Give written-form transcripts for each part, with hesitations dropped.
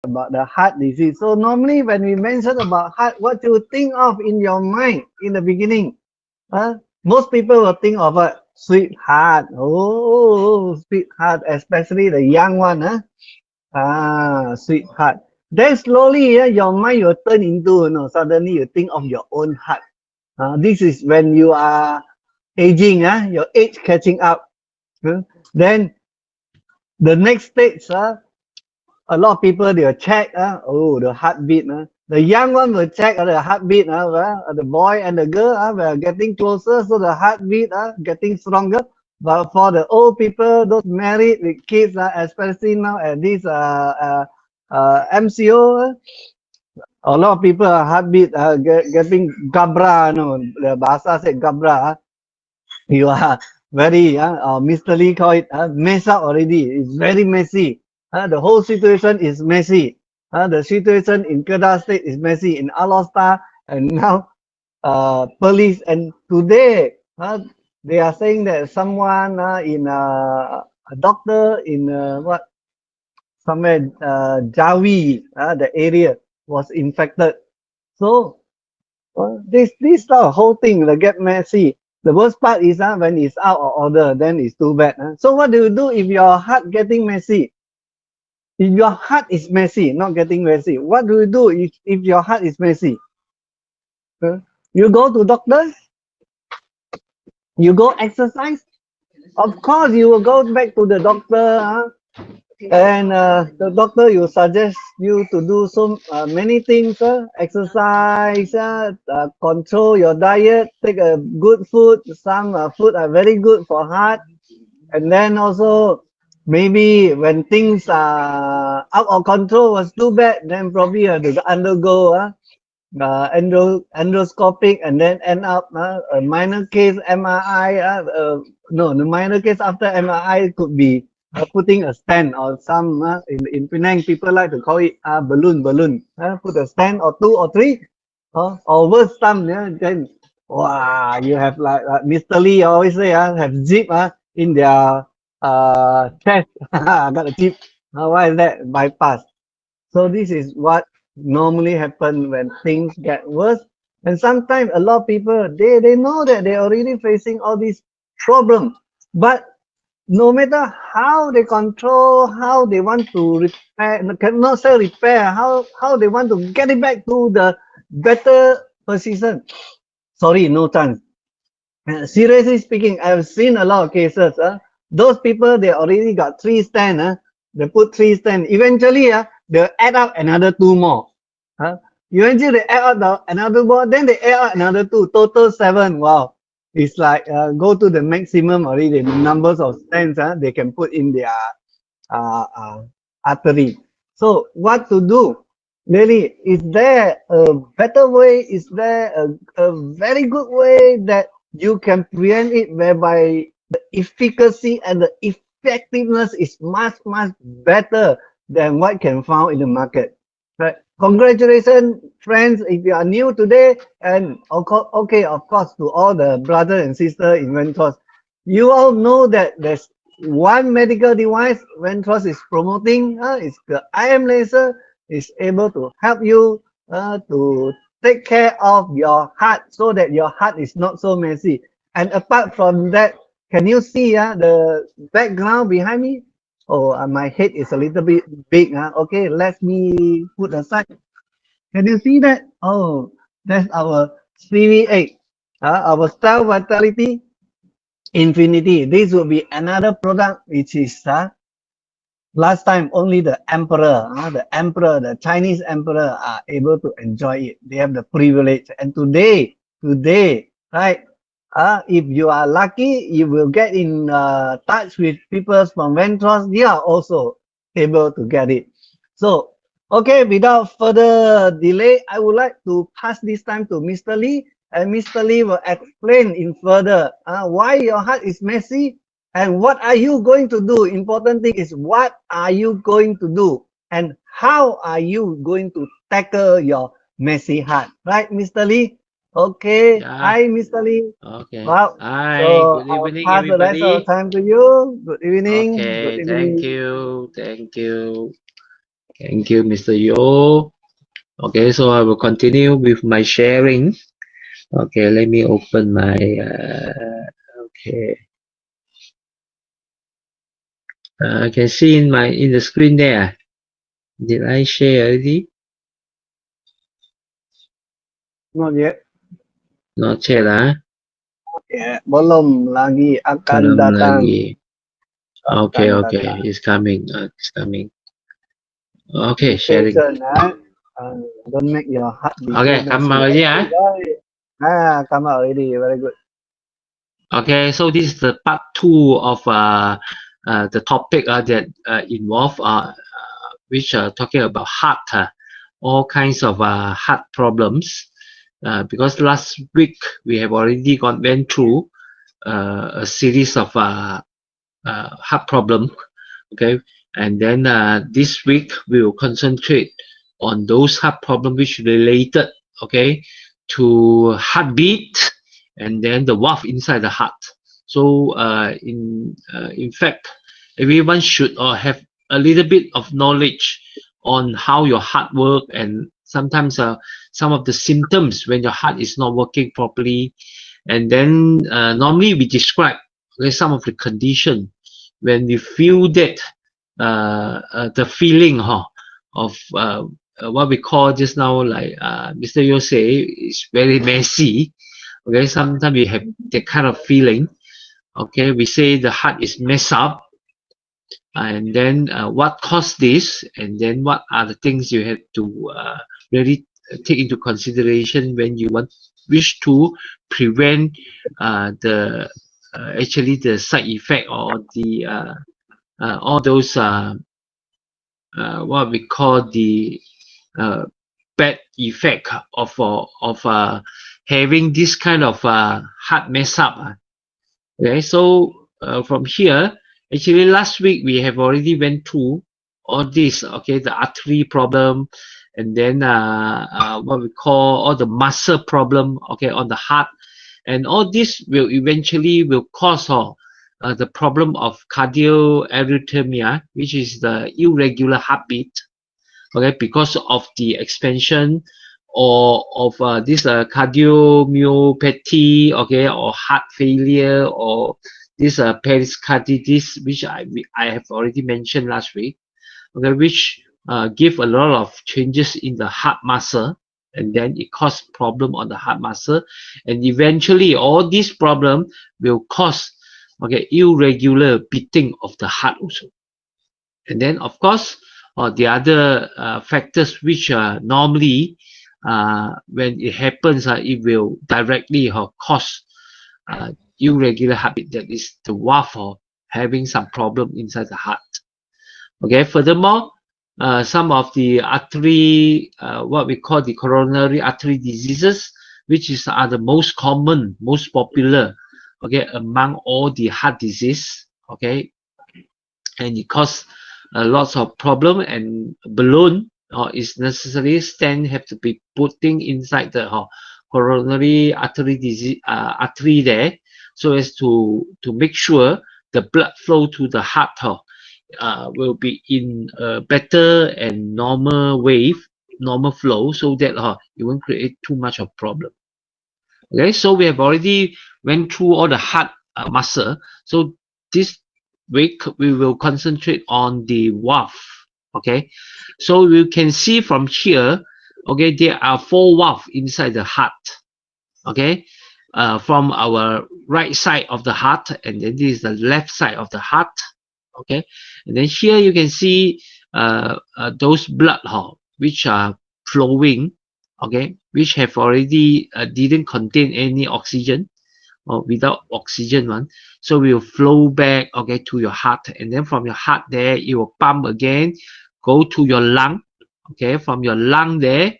about the heart disease. So normally when we mention about heart, what you think of in your mind in the beginning? Most people will think of a sweetheart. Oh, sweetheart, especially the young one. Sweetheart. Then slowly, your mind will turn into, suddenly you think of your own heart. This is when you are aging, your age catching up. Then the next stage, a lot of people they will check, the heartbeat. The young one will check the heartbeat. The boy and the girl were getting closer, so the heartbeat getting stronger. But for the old people, those married with kids, especially now at this MCO, a lot of people heartbeat getting gabra. The bahasa said gabra. You are very, Mr. Lee call it mess up already. It's very messy. The whole situation is messy. The situation in Kedah State is messy, in Alor, and now police. And today, they are saying that someone in a doctor in somewhere Jawi, the area was infected. So this whole thing will get messy. The worst part is when it's out of order, then it's too bad. So what do you do if your heart getting messy? If your heart is messy, not getting messy, what do you do if your heart is messy? You go to doctors, you go exercise. Of course, you will go back to the doctor, and the doctor will suggest you to do so many things, exercise, control your diet, take a good food. Some food are very good for heart. And then also maybe when things are out of control was too bad, then probably you have to undergo endoscopic and then end up a minor case MRI. No, the minor case after MRI could be putting a stent or some in Penang people like to call it balloon. Put a stent or two or three, or worse some. Then wow, you have like Mr. Lee always say have zip in their chest. I got a zip. Why is that? Bypass. So this is what normally happen when things get worse. And sometimes a lot of people they know that they're already facing all these problems, but no matter how they control, how they want to repair, cannot say repair, how they want to get it back to the better position. Sorry, no chance. Seriously speaking, I've seen a lot of cases. Those people they already got three stand. They put three stand. Eventually, they'll add up another two more. Eventually, they add up another more. Then they add up another two. Total seven. Wow. It's like go to the maximum already. The numbers of stands they can put in their artery. So what to do? Really, is there a better way? Is there a very good way that you can prevent it, whereby the efficacy and the effectiveness is much better than what can found in the market? Right? Congratulations, friends, if you are new today, and okay, of course, to all the brother and sister in Ventos, you all know that there's one medical device Ventos is promoting. It's the IM laser. Is able to help you to take care of your heart so that your heart is not so messy. And apart from that, can you see the background behind me? Oh, my head is a little bit big. Okay, let me put aside. Can you see that? Oh, that's our CV8. Our Star Vitality Infinity. This will be another product which is last time only the emperor, the Chinese emperor are able to enjoy it. They have the privilege. And today, right? If you are lucky, you will get in touch with people from Ventros. They are also able to get it. So, okay, without further delay, I would like to pass this time to Mr. Lee, and Mr. Lee will explain in further why your heart is messy and what are you going to do. Important thing is what are you going to do and how are you going to tackle your messy heart, right, Mr. Lee? Okay. Yeah. Hi, Mr. Lee. Okay. Wow. Hi. So Good I'll evening, pass the rest of the everybody. time to you. Good evening. Good Okay. Thank evening. you. Thank you. Thank you, Mr. Yo. Okay, so I will continue with my sharing. Okay, let me open my okay. I can see in the screen there. Did I share already? Not yet. Not yet, huh? Yeah, belum lagi akan Belum datang. lagi. Okay, Akan okay, datang. it's coming. It's coming. Okay, Be sharing. patient, huh? Don't make your heart be Okay, too much. come already, huh? Come out already. Very good. Okay, so this is the part 2 of the topic that involve which are talking about heart, all kinds of heart problems. Because last week we have already went through a series of heart problem. Okay, and then this week we will concentrate on those heart problems which related, okay, to heartbeat and then the valve inside the heart. So in fact, everyone should have a little bit of knowledge on how your heart work, and sometimes some of the symptoms when your heart is not working properly. And then normally we describe, okay, some of the condition when we feel that the feeling of what we call just now, like Mr. Yo say, is very messy. Okay, sometimes we have that kind of feeling. Okay, we say the heart is messed up, and then what caused this, and then what are the things you have to really take into consideration when you wish to prevent the actually the side effect or the all those what we call the uh, bad effect of having this kind of heart mess up. Okay, so from here, actually last week we have already went through all this. Okay, the artery problem, and then what we call all the muscle problem. Okay, on the heart, and all this will eventually will cause the problem of cardioarrhythmia, which is the irregular heartbeat. Okay, because of the expansion or of this cardiomyopathy, okay, or heart failure, or this pericarditis, which I have already mentioned last week. Okay, which give a lot of changes in the heart muscle, and then it cause problem on the heart muscle, and eventually all these problem will cause, okay, irregular beating of the heart also. And then of course the other factors which normally when it happens it will directly cause irregular heartbeat, that is the valve having some problem inside the heart. Okay, furthermore, some of the artery, what we call the coronary artery diseases, which are the most common, most popular, okay, among all the heart disease, okay, and it causes lots of problem, and balloon is necessary, stent have to be putting inside the coronary artery disease artery there, so as to make sure the blood flow to the heart will be in a better and normal wave, normal flow, so that it won't create too much of problem. Okay, so we have already went through all the heart muscle. So this week we will concentrate on the valve. Okay, so you can see from here, okay, there are 4 valves inside the heart. Okay, from our right side of the heart, and then this is the left side of the heart. Okay, and then here you can see those blood which are flowing, okay, which have already didn't contain any oxygen, or without oxygen one, so will flow back, okay, to your heart, and then from your heart there it will pump again, go to your lung. Okay, from your lung there,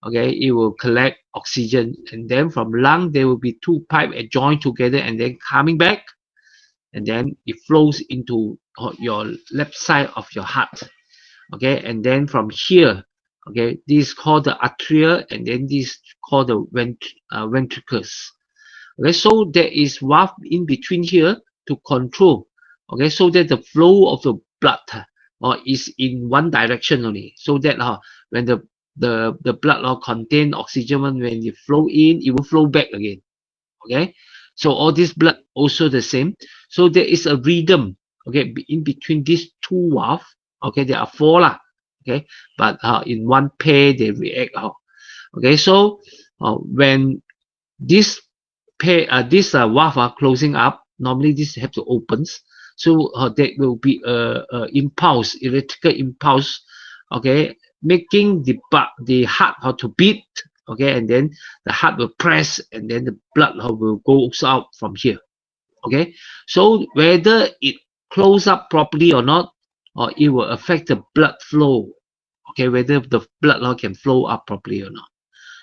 okay, it will collect oxygen, and then from lung there will be 2 pipes joined together, and then coming back, and then it flows into your left side of your heart. Okay, and then from here, okay, this is called the atria, and then this is called the ventricles. Okay, so there is valve in between here to control, okay, so that the flow of the blood is in one direction only, so that when the blood contain oxygen, when it flow in, it will flow back again. Okay, so all this blood also the same. So there is a rhythm, okay, in between these two valve. Okay, there are four lah. Okay, but in one pair they react. Okay, so when this pair, this valve are closing up, normally this have to opens. So there will be a impulse, electrical impulse, okay, making the heart to beat, okay, and then the heart will press, and then the blood will go out from here. Okay, so whether it close up properly or not, or it will affect the blood flow. Okay, whether the blood can flow up properly or not.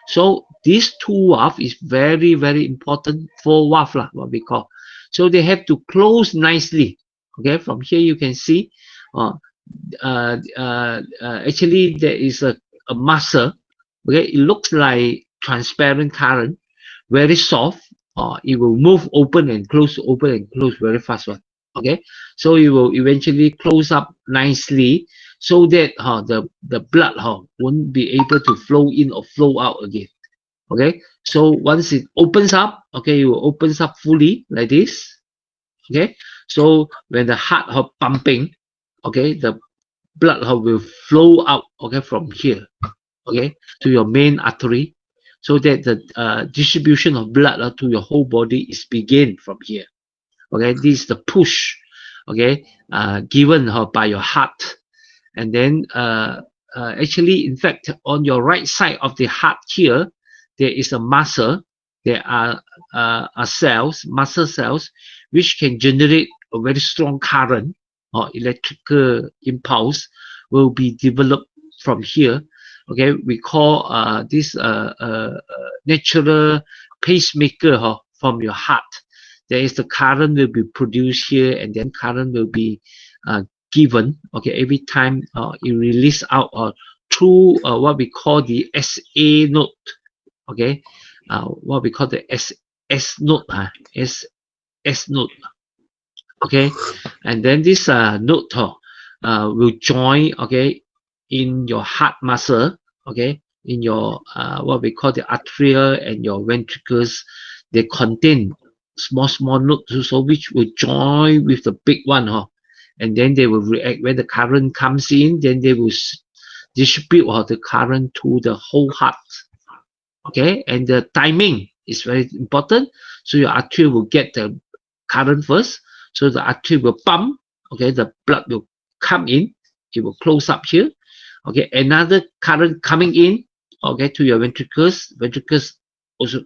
So these two valve is very, very important for valve lah, what we call. So they have to close nicely. Okay, from here you can see, actually there is a muscle. Okay, it looks like transparent current, very soft. It will move open and close very fast one. Okay, so it will eventually close up nicely, so that the blood won't be able to flow in or flow out again. Okay, so once it opens up, okay, it will opens up fully like this. Okay, so when the heart pumping, okay, the blood will flow out, okay, from here, okay, to your main artery, so that the distribution of blood to your whole body is begin from here. Okay, this is the push, okay, given by your heart. And then actually, in fact, on your right side of the heart here, there is a muscle. There are cells, muscle cells, which can generate a very strong current or electrical impulse will be developed from here. Okay, we call this natural pacemaker from your heart. There is the current will be produced here, and then current will be given. Okay, every time it release out through what we call the SA node. Okay, what we call the S node, S node. Okay, and then this node will join, okay, in your heart muscle, okay, in your what we call the atria and your ventricles. They contain small nodes, so which will join with the big one, and then they will react. When the current comes in, then they will distribute the current to the whole heart. Okay, and the timing is very important. So your artery will get the current first, so the artery will pump. Okay, the blood will come in, it will close up here. Okay, another current coming in, okay, to your ventricles also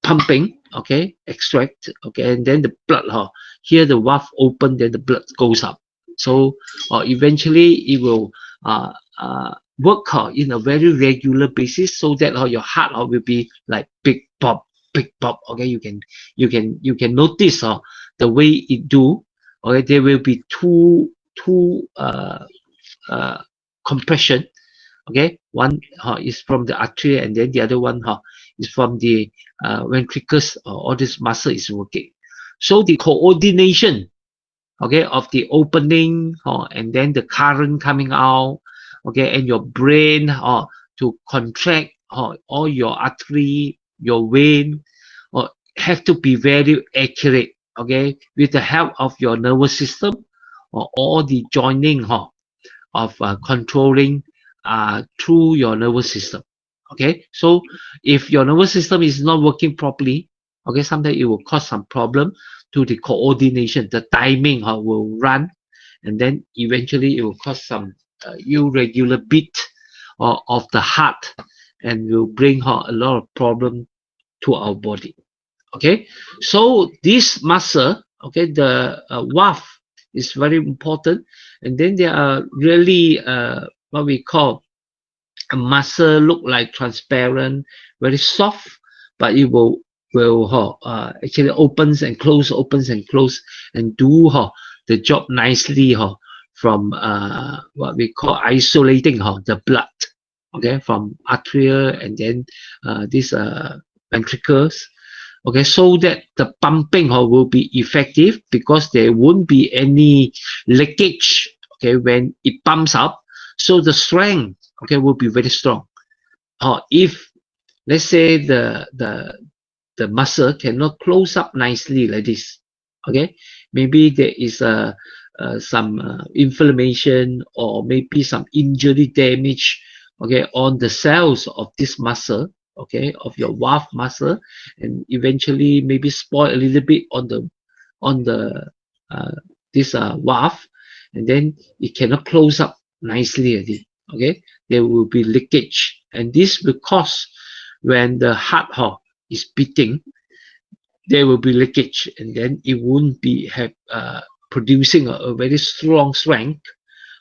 pumping, okay, extract, okay, and then the blood here the valve open, then the blood goes up. So eventually it will work in a very regular basis, so that your heart will be like big pop. Okay, you can notice the way it do. Okay, there will be two compression. Okay, one is from the artery, and then the other one is from the ventricles. All this muscle is working. So the coordination, okay, of the opening and then the current coming out, okay, and your brain to contract all your artery, your vein, have to be very accurate. Okay, with the help of your nervous system, or all the joining of controlling through your nervous system. Okay, so if your nervous system is not working properly, okay, sometimes it will cause some problem to the coordination. The timing will run, and then eventually it will cause some irregular beat of the heart, and will bring a lot of problem to our body. Okay, so this muscle, okay, the valve is very important. And then there are really what we call a muscle, look like transparent, very soft, but it will actually opens and close, and do the job nicely from what we call isolating the blood, okay, from arteria, and then these ventricles. okay, so that the pumping will be effective, because there won't be any leakage, okay, when it pumps up. So the strength, okay, will be very strong. If let's say the muscle cannot close up nicely like this, okay, maybe there is some inflammation, or maybe some injury damage, okay, on the cells of this muscle, okay, of your valve muscle, and eventually maybe spoil a little bit on the uh, this valve, and then it cannot close up nicely already, okay. There will be leakage, and this will cause, when the heart is beating, there will be leakage, and then it won't be producing a very strong strength,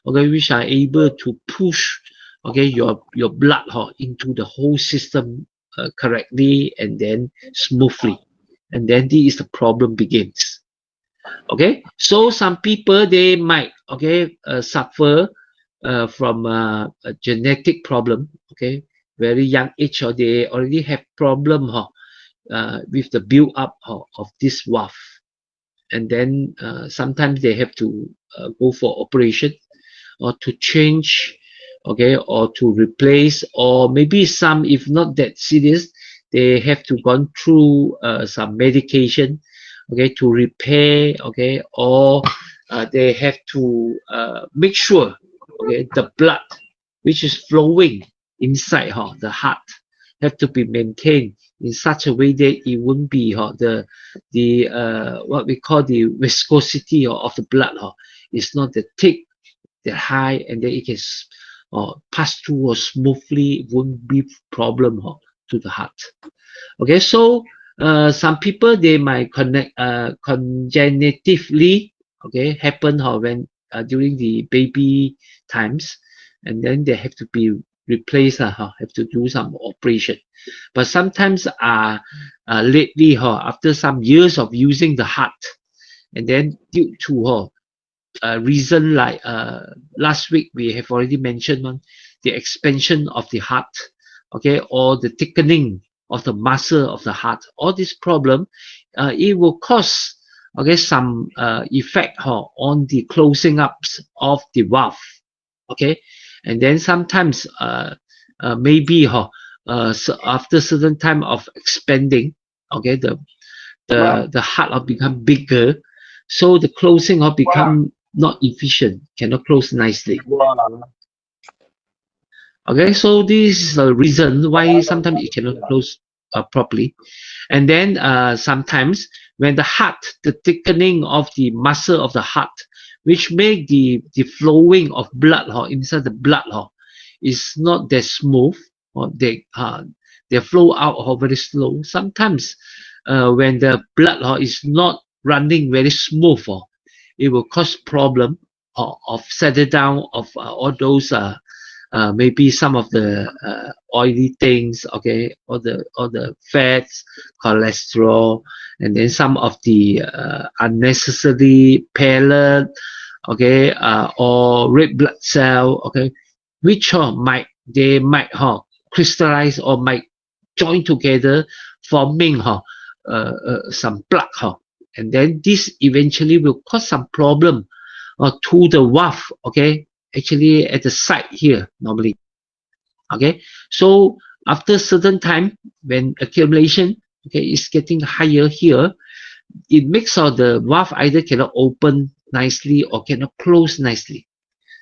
okay, which are able to push, okay, your blood into the whole system correctly and then smoothly, and then this is the problem begins. Okay, so some people, they might, okay, suffer from a genetic problem, okay, very young age, or they already have problem with the build up of this valve, and then sometimes they have to go for operation, or to change, okay, or to replace, or maybe some, if not that serious, they have to gone through some medication, okay, to repair, okay, or they have to make sure, okay, the blood which is flowing inside the heart have to be maintained in such a way that it wouldn't be the what we call the viscosity of the blood is not that thick, that high, and then it can pass through smoothly. It won't be problem to the heart. Okay, so some people, they might congenitively, okay, happen when during the baby times, and then they have to be replaced, have to do some operation. But sometimes lately, after some years of using the heart, and then due to reason like last week we have already mentioned on the expansion of the heart, okay, or the thickening of the muscle of the heart, all this problem, it will cause, okay, some effect on the closing ups of the valve, okay, and then sometimes maybe so after certain time of expanding, okay, the heart will become bigger, so the closing will become not efficient, cannot close nicely. Okay, so this is the reason why sometimes it cannot close properly. And then sometimes when the heart, the thickening of the muscle of the heart, which make the flowing of blood inside the blood is not that smooth, or they flow out very slow. Sometimes when the blood is not running very smooth, it will cause problem of settle down of all those maybe some of the oily things, okay, or the fats, cholesterol, and then some of the unnecessary pellet, okay, or red blood cell, okay, which they might crystallize or might join together, forming some plaque, and then this eventually will cause some problem to the valve, okay, actually at the side here normally, okay. So after certain time, when accumulation, okay, is getting higher here, it makes the valve either cannot open nicely or cannot close nicely.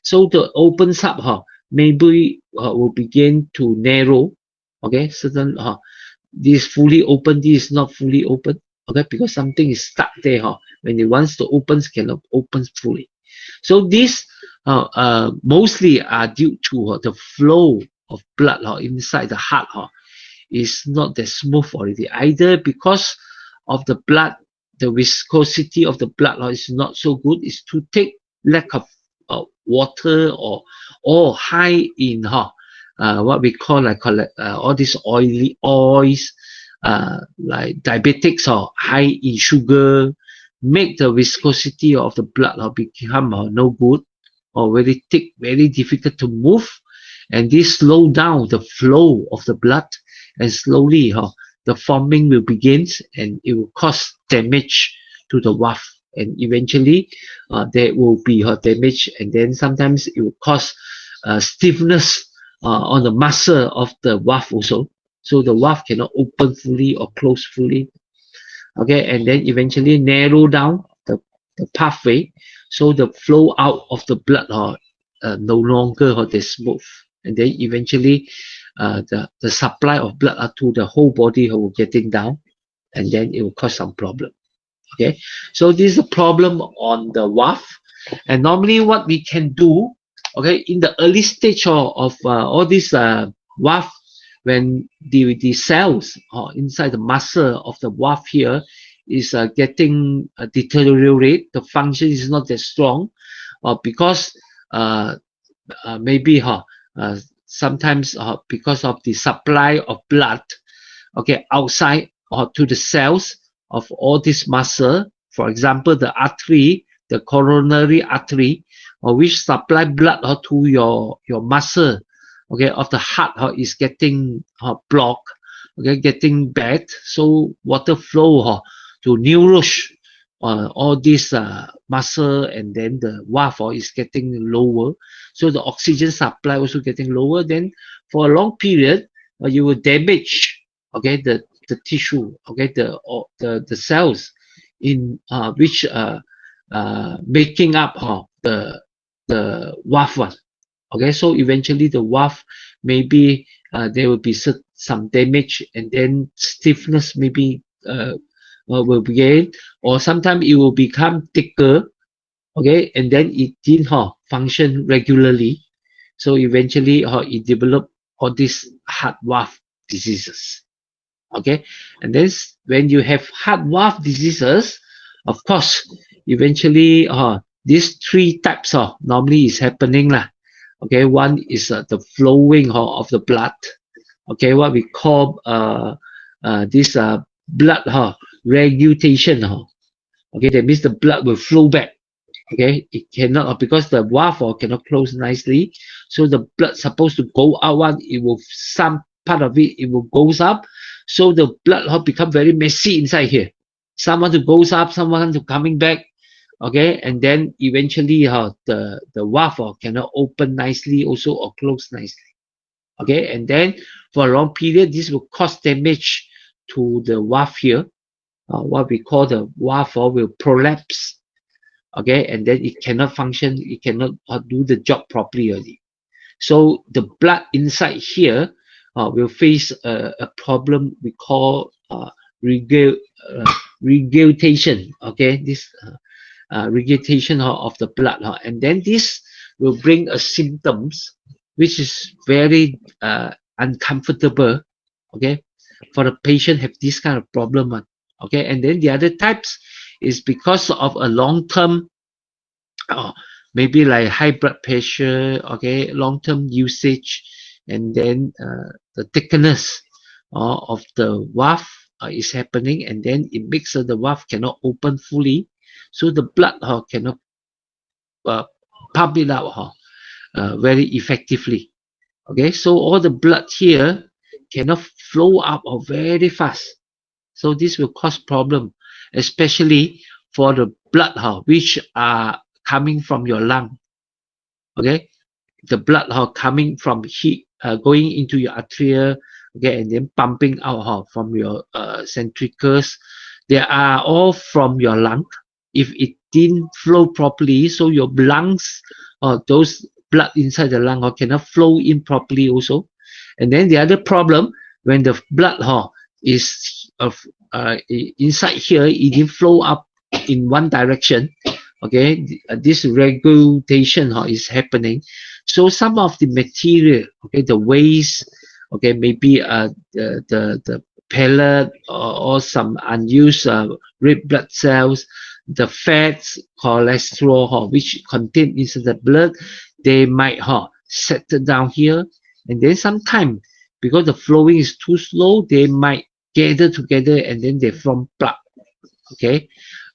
So the opens up maybe will begin to narrow, okay, certain this fully open, this is not fully open, okay, because something is stuck there when it wants to open, cannot open fully. So this mostly are due to the flow of blood inside the heart is not that smooth already, either because of the blood, the viscosity of the blood is not so good, it's too thick, lack of water, or high in what we call like all these oily oils, like diabetics or high in sugar, make the viscosity of the blood become no good, or very thick, very difficult to move, and this slow down the flow of the blood, and slowly the forming will begin, and it will cause damage to the valve, and eventually there will be damage, and then sometimes it will cause stiffness on the muscle of the valve also, so the valve cannot open fully or close fully. Okay, and then eventually narrow down the pathway, so the flow out of the blood no longer smooth, and then eventually the supply of blood to the whole body will getting down, and then it will cause some problem. Okay, so this is a problem on the valve, and normally what we can do, okay, in the early stage of all this valve, when the cells inside the muscle of the valve here is getting deteriorate, the function is not that strong, because maybe sometimes because of the supply of blood, okay, outside or to the cells of all this muscle, for example, the artery, the coronary artery, which supply blood to your muscle, okay, of the heart is getting blocked, okay, getting bad, so water flow to nourish all this muscle, and then the valve is getting lower, so the oxygen supply also getting lower. Then for a long period, you will damage, okay, the tissue, okay, the cells in which making up the valve. Okay, so eventually the valve, maybe there will be some damage, and then stiffness maybe will begin, or sometimes it will become thicker, okay, and then it didn't function regularly, so eventually it develop all these heart valve diseases. Okay, and then when you have heart valve diseases, of course, eventually these three types normally is happening lah. Okay, one is the flowing of the blood. Okay, what we call this blood regurgitation. Okay, that means the blood will flow back. Okay, it cannot because the valve cannot close nicely, so the blood supposed to go out. It will, some part of it will goes up, so the blood become very messy inside here. Someone to goes up, someone to coming back. Okay, and then eventually the valve cannot open nicely also or close nicely. Okay, and then for a long period, this will cause damage to the valve here. What we call the valve will prolapse. Okay, and then it cannot function, it cannot do the job properly already. So the blood inside here will face a problem we call regurgitation. Okay, this regurgitation of the blood, and then this will bring a symptoms which is very uncomfortable. Okay, for the patient have this kind of problem. Okay, and then the other types is because of a long-term, maybe like high blood pressure, okay, long-term usage, and then the thickness of the valve is happening, and then it makes the valve cannot open fully, so the blood cannot pump it out very effectively. Okay, so all the blood here cannot flow up very fast, so this will cause problem, especially for the blood which are coming from your lung. Okay, the blood coming from heat going into your artery, okay, and then pumping out from your ventricles, they are all from your lung. If it didn't flow properly, so your lungs those blood inside the lung cannot flow in properly also. And then the other problem, when the blood is inside here, it didn't flow up in one direction. Okay, this regurgitation is happening. So some of the material, okay, the waste, okay, maybe the pellet or some unused red blood cells, the fats, cholesterol, which contain inside the blood, they might settle down here, and then sometimes because the flowing is too slow, they might gather together and then they form plaque. Okay,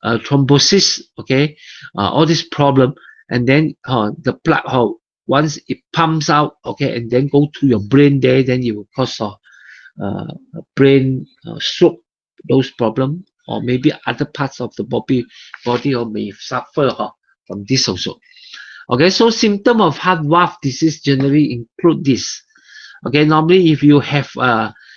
thrombosis. Okay, all this problem, and then the plaque once it pumps out, okay, and then go to your brain there, then it will cause brain stroke, those problem, or maybe other parts of the body or may suffer from this also. Okay, so symptom of heart valve disease generally include this. Okay, normally if you have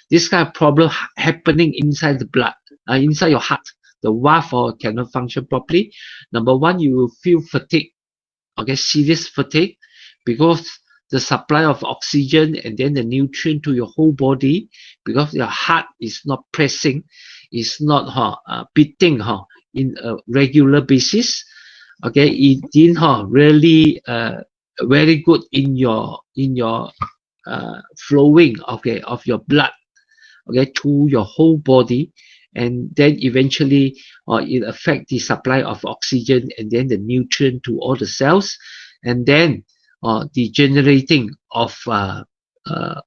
this kind of problem happening inside the blood, inside your heart, the valve cannot function properly. Number one, you will feel fatigue. Okay, serious fatigue, because the supply of oxygen and then the nutrient to your whole body, because your heart is not pressing, is not beating in a regular basis. Okay, it didn't really very good in your flowing of your blood, okay, to your whole body, and then eventually it affect the supply of oxygen and then the nutrient to all the cells, and then the generating of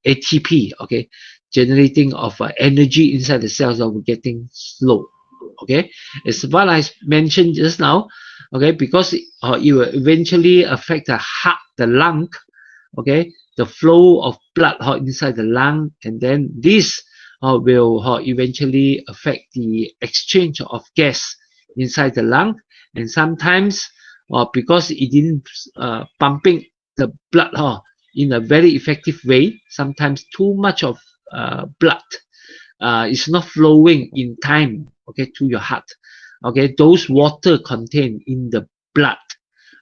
ATP, okay, generating of energy inside the cells are getting slow. Okay, it's what I mentioned just now. Okay, because it will eventually affect the heart, the lung, okay, the flow of blood inside the lung, and then this will eventually affect the exchange of gas inside the lung, and sometimes because it didn't pumping the blood in a very effective way, sometimes too much of blood is not flowing in time, okay, to your heart. Okay, those water contained in the blood,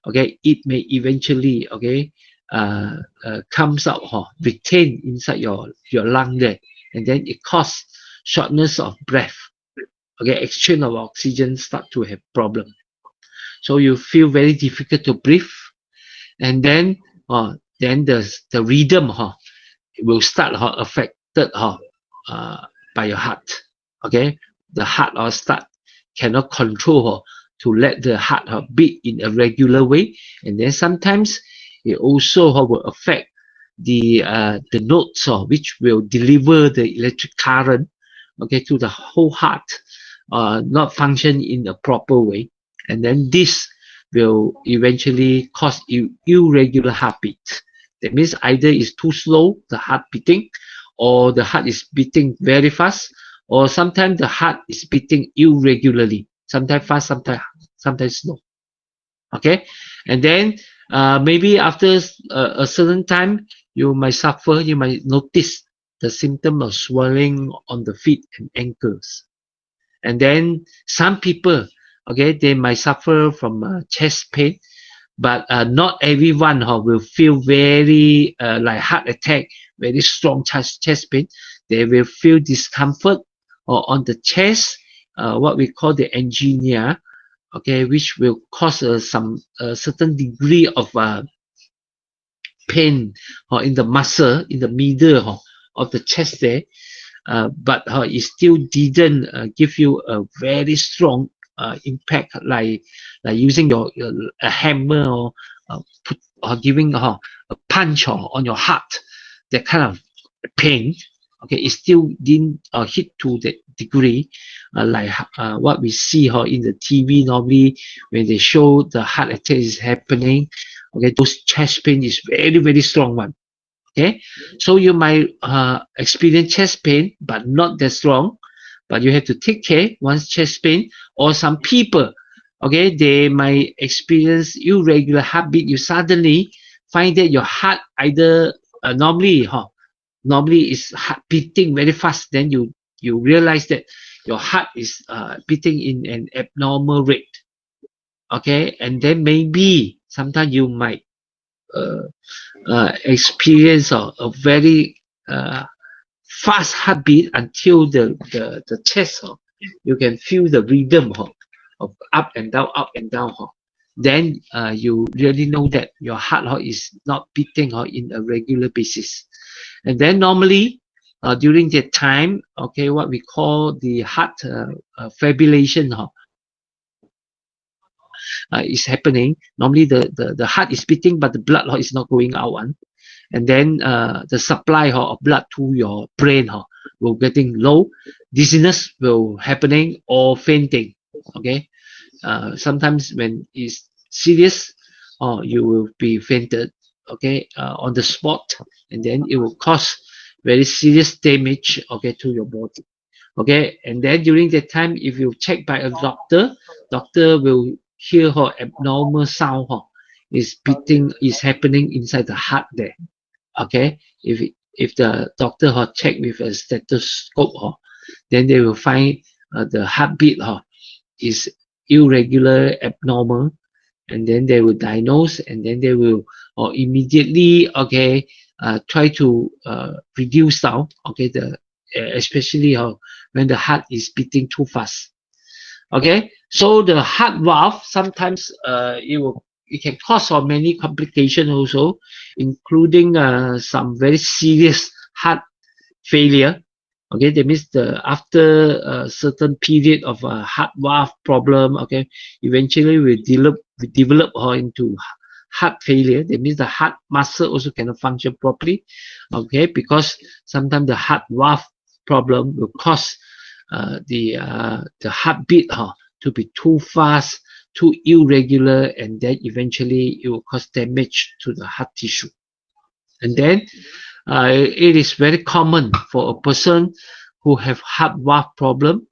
okay, it may eventually, okay, comes out, retain inside your lung there, and then it causes shortness of breath. Okay, exchange of oxygen start to have problem, so you feel very difficult to breathe, and then the rhythm will start affected by your heart. Okay, the heart start cannot control to let the heart beat in a regular way, and then sometimes it also will affect the nodes which will deliver the electric current, okay, to the whole heart, not function in a proper way, and then this will eventually cause irregular heartbeat. That means either it's too slow, the heart beating, or the heart is beating very fast, or sometimes the heart is beating irregularly, sometimes fast, sometimes slow. Okay, and then maybe after a certain time, you might notice the symptom of swelling on the feet and ankles. And then some people, okay, they might suffer from chest pain, but not everyone will feel very like heart attack, very strong chest pain. They will feel discomfort on the chest, what we call the angina, okay, which will cause some certain degree of pain in the muscle in the middle of the chest there, but it still didn't give you a very strong impact like using a hammer or giving a punch on your heart, that kind of pain. Okay, it still didn't hit to the degree like what we see in the TV normally when they show the heart attack is happening. Okay, those chest pain is very, very strong one. Okay, so you might experience chest pain, but not that strong. But you have to take care once chest pain, or some people, okay, they might experience irregular heartbeat. You suddenly find that your heart either normally is heart beating very fast, then you realize that your heart is beating in an abnormal rate. Okay, and then maybe sometimes you might experience a very fast heartbeat until the chest, you can feel the rhythm of up and down, up and down. Then you really know that your heart is not beating in a regular basis. And then normally during that time, okay, what we call the heart fibrillation is happening. Normally the heart is beating, but the blood is not going out. And then the supply of blood to your brain will getting low. Dizziness will happening or fainting. Okay, sometimes when it's serious, you will be fainted. Okay, on the spot, and then it will cause very serious damage, okay, to your body. Okay, and then during that time, if you check by a doctor, doctor will hear her abnormal sound, is beating, is happening inside the heart there. Okay, if the doctor check with a stethoscope, then they will find the heartbeat is irregular, abnormal, and then they will diagnose, and then they will immediately, okay, try to reduce down, okay, the especially when the heart is beating too fast. Okay, so the heart valve sometimes it can cause many complications also, including some very serious heart failure. Okay, that means after a certain period of a heart valve problem, okay, eventually we develop into heart failure. That means the heart muscle also cannot function properly. Okay, because sometimes the heart valve problem will cause the heartbeat to be too fast, too irregular, and then eventually it will cause damage to the heart tissue. And then it is very common for a person who have heart valve problem,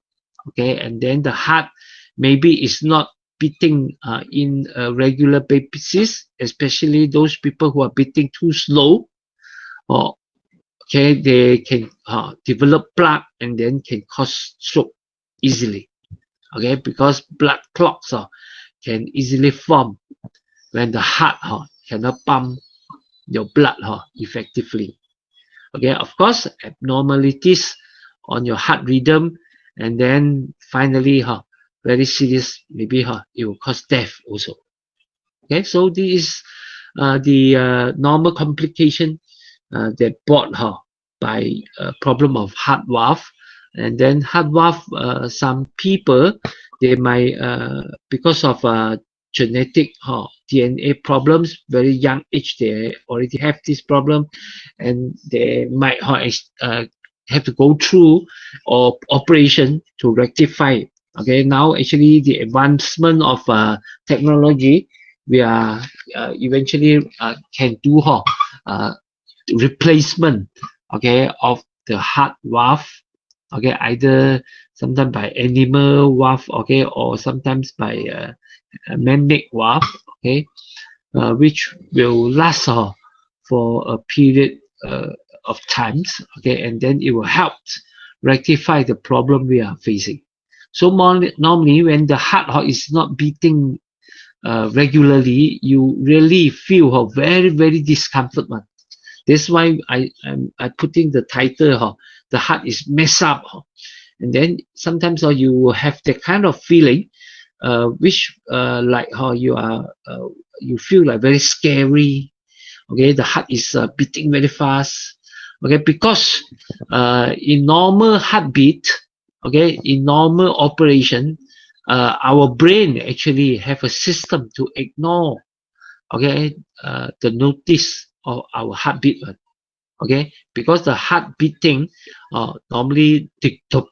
okay, and then the heart maybe is not beating in a regular basis, especially those people who are beating too slow, or okay, they can develop plaque and then can cause stroke easily. Okay, because blood clots can easily form when the heart cannot pump your blood effectively. Okay, of course, abnormalities on your heart rhythm, and then finally very serious, maybe it will cause death also. Okay, so this is the normal complication that brought by problem of heart valve. And then heart valve, some people, they might because of genetic DNA problems, very young age, they already have this problem, and they might have to go through or operation to rectify it. Okay, now actually the advancement of technology, we are eventually can do replacement, okay, of the heart valve, okay, either sometimes by animal valve, okay, or sometimes by man-made valve, okay, which will last for a period of times, okay, and then it will help rectify the problem we are facing. So normally when the heart is not beating regularly, you really feel very, very discomfort. That's why I'm putting the title, the heart is messed up. And then sometimes you will have that kind of feeling, which like how you feel like very scary. Okay, the heart is beating very fast. Okay, because in normal heartbeat, okay, in normal operation, our brain actually have a system to ignore, okay, the notice of our heartbeat. Okay, because the heart beating normally tick tock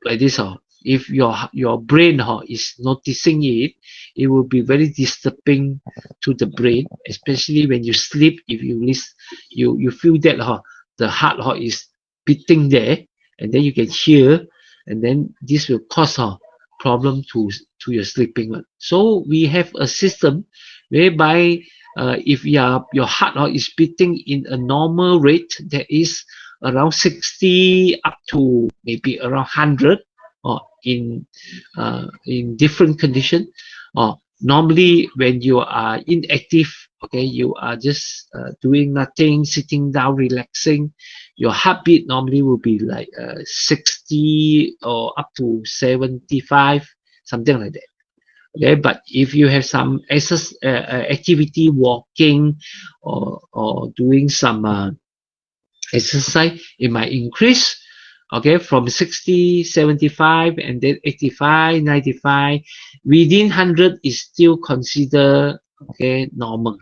like this. If your brain is noticing it, it will be very disturbing to the brain, especially when you sleep. If you listen, you feel that the heart is beating there, and then you can hear, and then this will cause problem to your sleeping. So we have a system whereby if your heart is beating in a normal rate, that is around 60 up to maybe around 100, or in different condition. Normally when you are inactive, okay, you are just doing nothing, sitting down, relaxing, your heartbeat normally will be like 60 or up to 75, something like that. Okay, but if you have some activity, walking or doing some exercise, it might increase, okay, from 60, 75, and then 85, 95. Within 100 is still considered, okay, normal.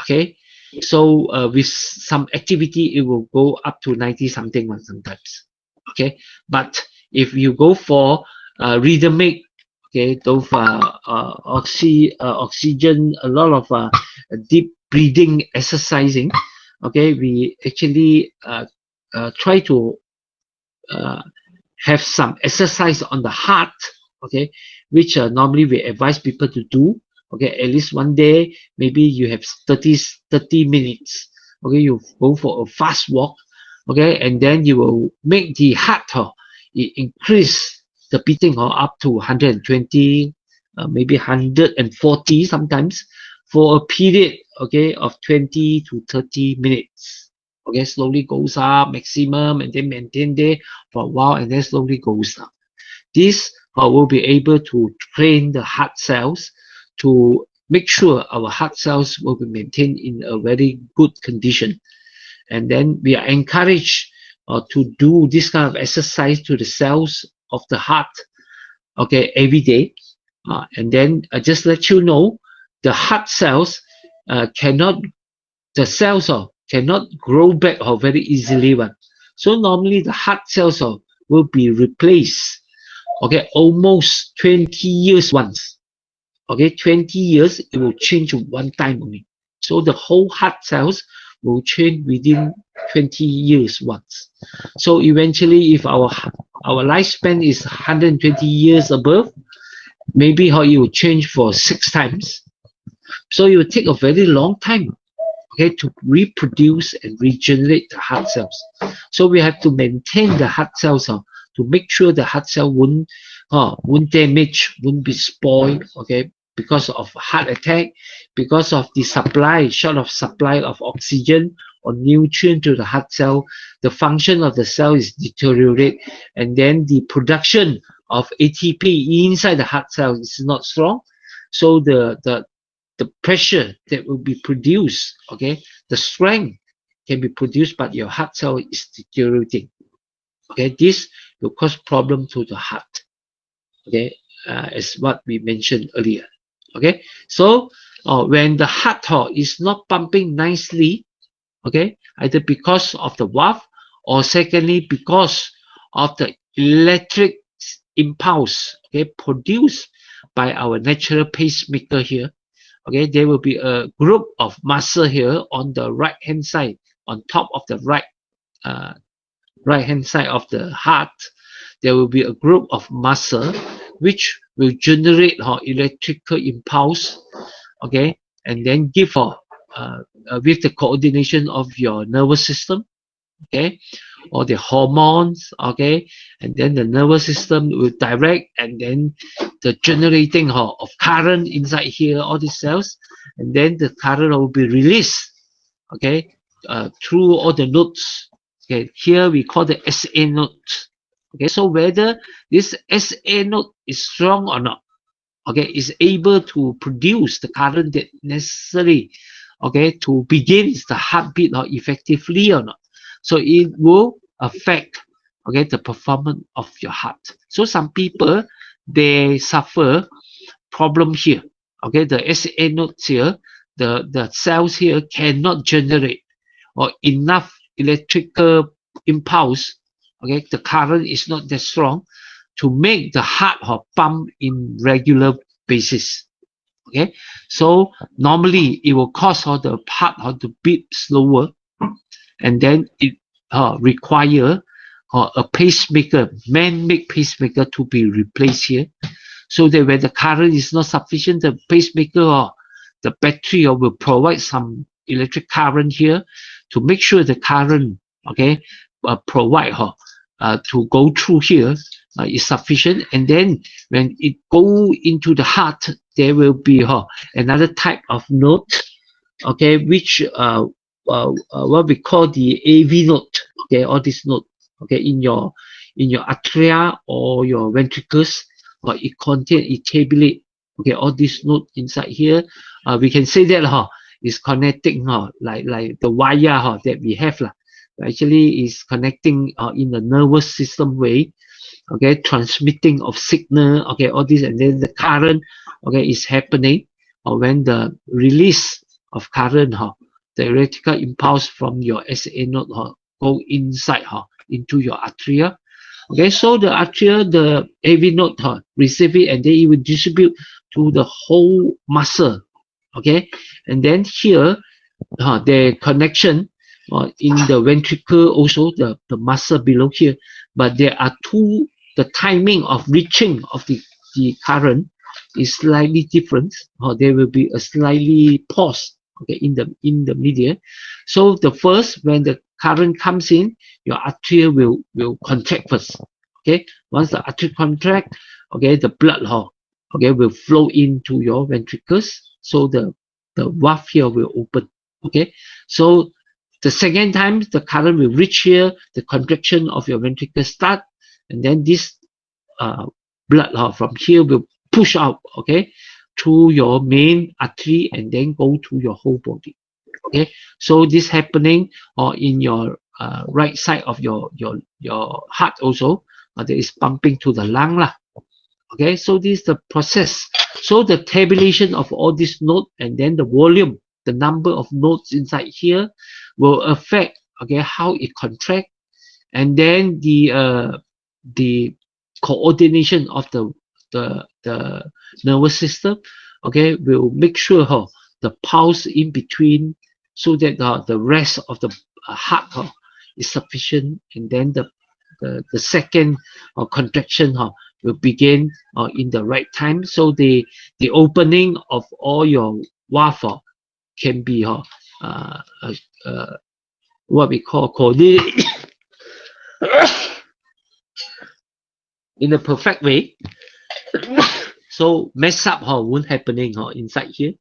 Okay, so with some activity, it will go up to 90 something sometimes. Okay, but if you go for rhythmic, okay, those oxygen, a lot of deep breathing exercising, okay, we actually try to have some exercise on the heart, okay, which normally we advise people to do, okay, at least one day. Maybe you have 30 minutes, okay, you go for a fast walk, okay, and then you will make the heart increase the beating up to 120, maybe 140 sometimes, for a period, okay, of 20 to 30 minutes. Okay, slowly goes up maximum and then maintain there for a while and then slowly goes down. This will be able to train the heart cells to make sure our heart cells will be maintained in a very good condition. And then we are encouraged to do this kind of exercise to the cells of the heart, okay, every day. And then just let you know, the heart cells cannot grow back very easily one. So normally the heart cells will be replaced, okay, almost 20 years once. Okay, 20 years it will change one time only. So the whole heart cells will change within 20 years once. So eventually, if our lifespan is 120 years above, maybe it will change for 6 times. So it will take a very long time, okay, to reproduce and regenerate the heart cells. So we have to maintain the heart cells to make sure the heart cell won't damage, won't be spoiled, okay, because of heart attack, because of the short of supply of oxygen or nutrient to the heart cell. The function of the cell is deteriorate, and then the production of ATP inside the heart cell is not strong. So the pressure that will be produced, okay, the strength can be produced, but your heart cell is deteriorating. Okay, this will cause problem to the heart. Okay, as what we mentioned earlier. Okay, so when the heart is not pumping nicely, okay, either because of the valve or secondly because of the electric impulse, okay, produced by our natural pacemaker here. Okay, there will be a group of muscle here on the right hand side, on top of the right hand side of the heart. There will be a group of muscle which will generate electrical impulse, okay, and then give with the coordination of your nervous system, okay, or the hormones, okay, and then the nervous system will direct, and then the generating of current inside here, all these cells, and then the current will be released, okay, through all the nodes. Okay, here we call the SA node. Okay, so whether this SA node is strong or not, okay, is able to produce the current that necessary, okay, to begin the heartbeat effectively or not. So it will affect, okay, the performance of your heart. So some people, they suffer problem here. Okay, the SA nodes here, the cells here cannot generate or enough electrical impulse. Okay, the current is not that strong to make the heart pump in regular basis. Okay, so normally it will cause the heart to beat slower, and then it require a pacemaker, man-made pacemaker, to be replaced here, so that when the current is not sufficient, the pacemaker or the battery will provide some electric current here to make sure the current, okay, provide to go through here is sufficient. And then when it go into the heart, there will be another type of node, okay, which what we call the AV node. Okay, all these node, okay, in your atria or your ventricles, it tabulate, okay, all these node inside here. We can say that is connecting like the wire that we have actually is connecting in the nervous system way, okay, transmitting of signal, okay, all this, and then the current, okay, is happening when the release of current, the electrical impulse from your SA node go inside into your atria. Okay, so the atria, the AV node receive it, and then it will distribute to the whole muscle. Okay, and then here the connection in the ventricle also, the muscle below here, but there are the timing of reaching of the current is slightly different, or there will be a slightly pause, okay, in the media. So the first, when the current comes in, your artery will contract first, okay. Once the artery contract, okay, the blood, okay, will flow into your ventricles, so the valve here will open, okay. So the second time the current will reach here, the contraction of your ventricle start, and then this blood from here will push out, okay, through your main artery and then go to your whole body, okay. So this happening in your right side of your heart also, there is pumping to the lung lah. Okay, so this is the process. So the tabulation of all these nodes and then the volume, the number of nodes inside here will affect, okay, how it contract, and then the coordination of the nervous system, okay, will make sure the pulse in between, so that the rest of the heart is sufficient, and then the second contraction will begin in the right time. So the opening of all your valve can be what we call coordinated in a perfect way. So mess up won't happening inside here.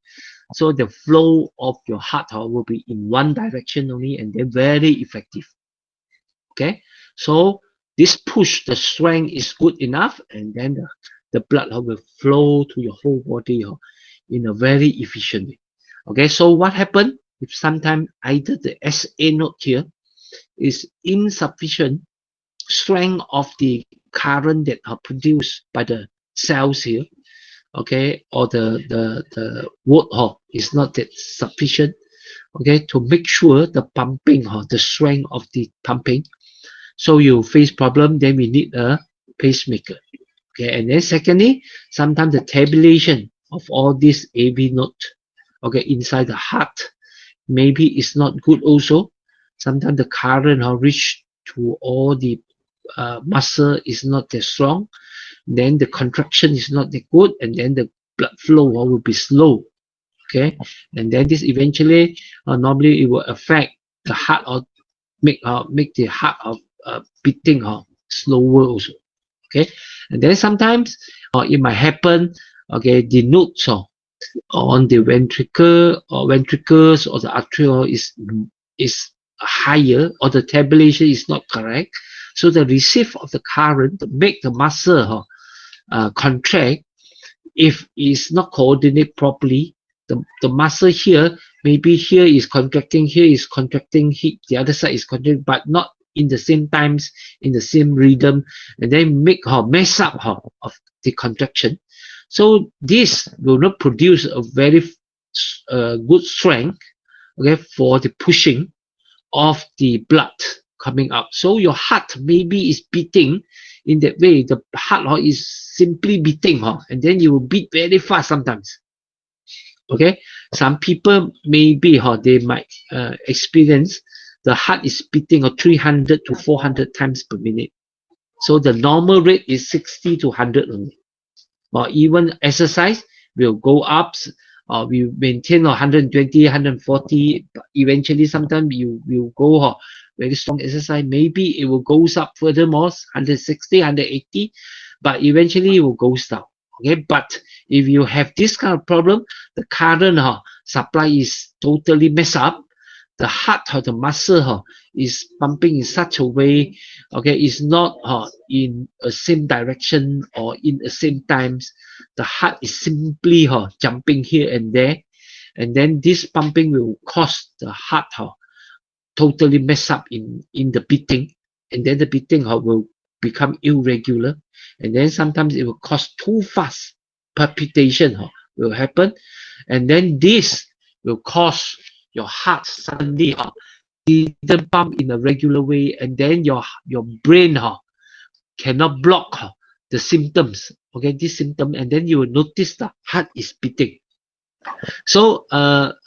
So the flow of your heart will be in one direction only, and then very effective. Okay, so this push, the strength is good enough, and then the blood will flow to your whole body in a very efficient way. Okay, so what happened if sometimes either the SA node here is insufficient strength of the current that are produced by the cells here, okay, or the watt is not that sufficient, okay, to make sure the pumping the strength of the pumping. So you face problem, then we need a pacemaker. Okay, and then secondly, sometimes the tabulation of all these AV node, okay, inside the heart, maybe it's not good also. Sometimes the current reach to all the muscle is not that strong. Then the contraction is not that good, and then the blood flow will be slow. Okay, and then this eventually, normally it will affect the heart or make the heart beating slower also. Okay, and then sometimes it might happen, okay, the nodes on the ventricle or ventricles or the arterial is higher, or the tabulation is not correct. So the receive of the current to make the muscle contract, if it's not coordinated properly, the muscle here, maybe here is contracting, here is contracting, the other side is contracting, but not in the same times, in the same rhythm, and then make mess up of the contraction. So this will not produce a very good strength, okay, for the pushing of the blood coming up. So your heart maybe is beating in that way. The heart is simply beating, and then you will beat very fast sometimes. Okay, some people maybe they might experience the heart is beating 300 to 400 times per minute. So the normal rate is 60 to 100 only. Or even exercise will go up, we maintain 120, 140. But eventually, sometimes you will go very strong exercise. Maybe it will goes up furthermore, 160, 180, but eventually it will go down. Okay, but if you have this kind of problem, the current supply is totally messed up. The heart or the muscle is pumping in such a way, okay, it's not in a same direction or in the same times. The heart is simply jumping here and there, and then this pumping will cause the heart totally mess up in the beating, and then the beating will become irregular, and then sometimes it will cause too fast palpitation will happen, and then this will cause your heart suddenly didn't pump in a regular way, and then your brain cannot block the symptoms, okay, this symptom, and then you will notice the heart is beating. So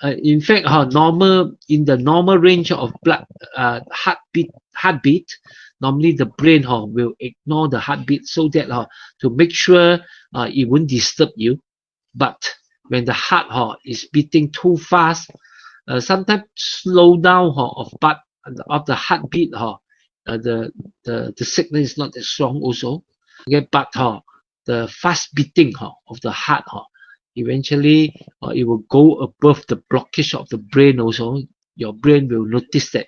in fact, in the normal range of blood heartbeat, normally the brain will ignore the heartbeat so that to make sure it won't disturb you. But when the heart is beating too fast, sometimes slow down of the heartbeat the signal is not as strong also. Okay, but the fast beating of the heart eventually it will go above the blockage of the brain also. Your brain will notice that.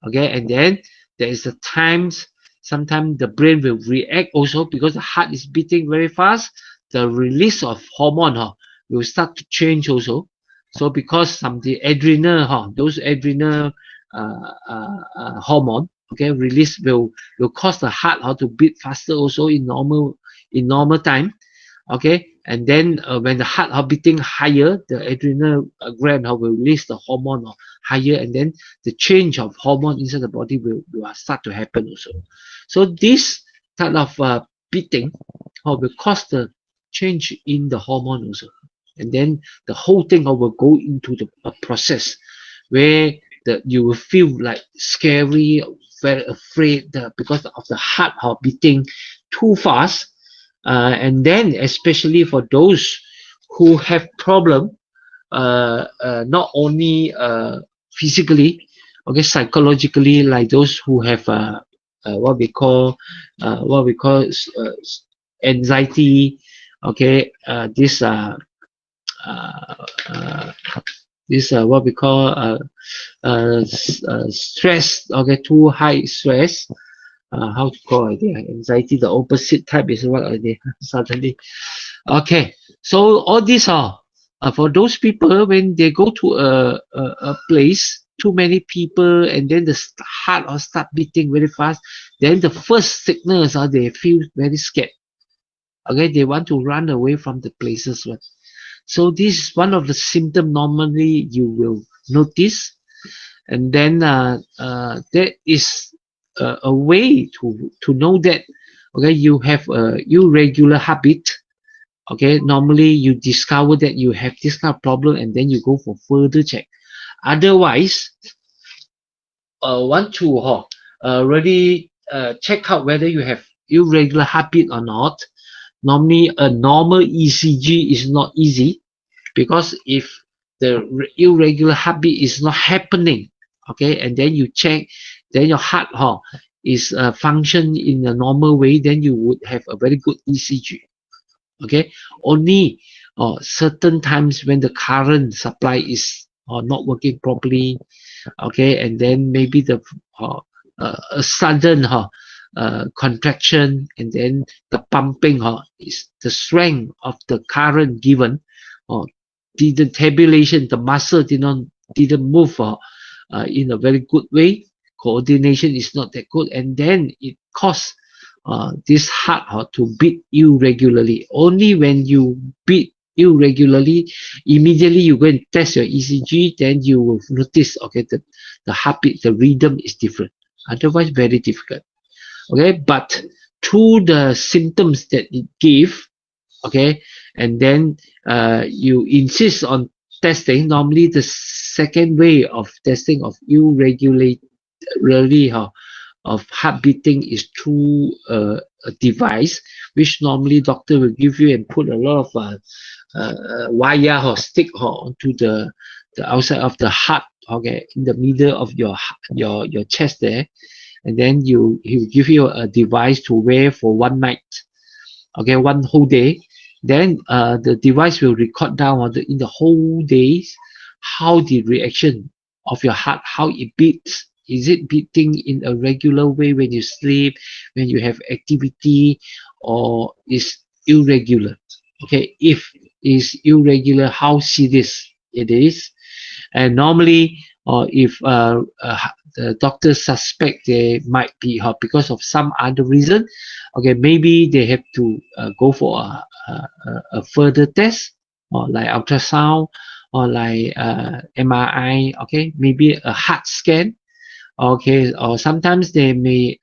Okay, and then there is a times sometimes the brain will react also because the heart is beating very fast. The release of hormone will start to change also. So because the adrenal those adrenal hormone release will cause the heart to beat faster also in normal time. Okay, and then when the heart beating higher, the adrenal gland will release the hormone higher, and then the change of hormone inside the body will start to happen also. So this kind of beating will cause the change in the hormone also, and then the whole thing will go into the process where you will feel like scary, very afraid because of the heart beating too fast. And then especially for those who have problem not only physically, okay, psychologically, like those who have what we call anxiety, okay, this what we call stress, okay, too high stress. How to call it? Anxiety, the opposite type is what are they? Suddenly. Okay, so all these are for those people when they go to a place, too many people, and then the heart start beating very fast. Then the first signals are they feel very scared. Okay, they want to run away from the places. So this is one of the symptoms normally you will notice, and then there is a way to know that okay you have a irregular habit. Okay, normally you discover that you have this kind of problem, and then you go for further check. Otherwise, want to really check out whether you have irregular habit or not. Normally, a normal ECG is not easy because if the irregular habit is not happening, okay, and then you check, then your heart is function in a normal way, then you would have a very good ECG. Okay, only certain times when the current supply is not working properly, okay, and then maybe the a sudden contraction, and then the pumping is the strength of the current given, or the tabulation, the muscle didn't move in a very good way, coordination is not that good, and then it causes this heart to beat irregularly. Only when you beat irregularly, immediately you go and test your ECG, then you will notice okay the heartbeat, the rhythm is different. Otherwise, very difficult. Okay, but through the symptoms that it give, okay, and then you insist on testing. Normally, the second way of testing of irregularly of heart beating is through a device, which normally doctor will give you and put a lot of wire or stick onto the outside of the heart, okay, in the middle of your chest there, and then he will give you a device to wear for one night, okay, one whole day. Then the device will record down in the whole days how the reaction of your heart, how it beats. Is it beating in a regular way when you sleep, when you have activity, or is irregular? Okay, if is irregular, how serious it is? And normally, or if the doctor suspect they might be because of some other reason, okay, maybe they have to go for a further test, or like ultrasound, or like MRI, okay, maybe a heart scan. Okay, or sometimes they may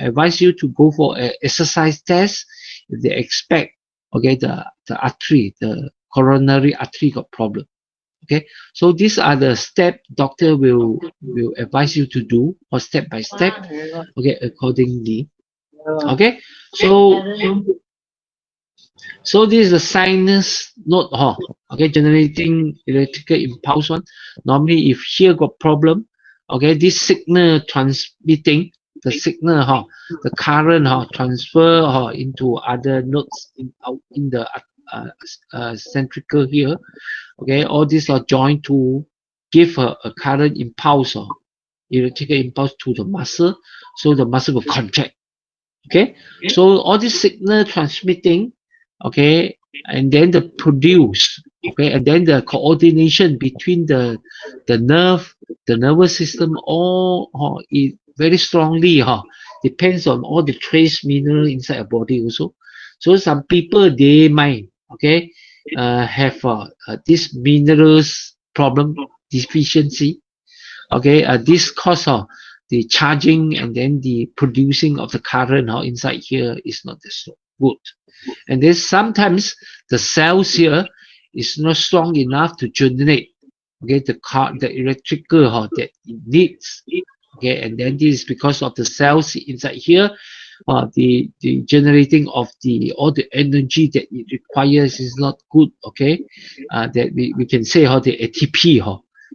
advise you to go for an exercise test if they expect, okay, the artery, the coronary artery got problem. Okay, so these are the steps doctor will advise you to do, or step by step, okay, accordingly. Okay, so this is a sinus node, okay, generating electrical impulse one. Normally, if here got problem, okay, this signal transmitting the signal, the current, transfer, into other nodes in the centricle here. Okay, all these are joined to give a current impulse, or electrical impulse to the muscle, so the muscle will contract. Okay, so all this signal transmitting, okay, and then the produce, okay, and then the coordination between the nervous system, all it very strongly depends on all the trace mineral inside a body also. So some people, they might, okay, have this minerals problem deficiency. Okay, this cause the charging and then the producing of the current inside here is not so good. And then sometimes the cells here is not strong enough to generate, okay, the electrical that it needs. Okay, and then this is because of the cells inside here, the generating of all the energy that it requires is not good. Okay, that we can say the ATP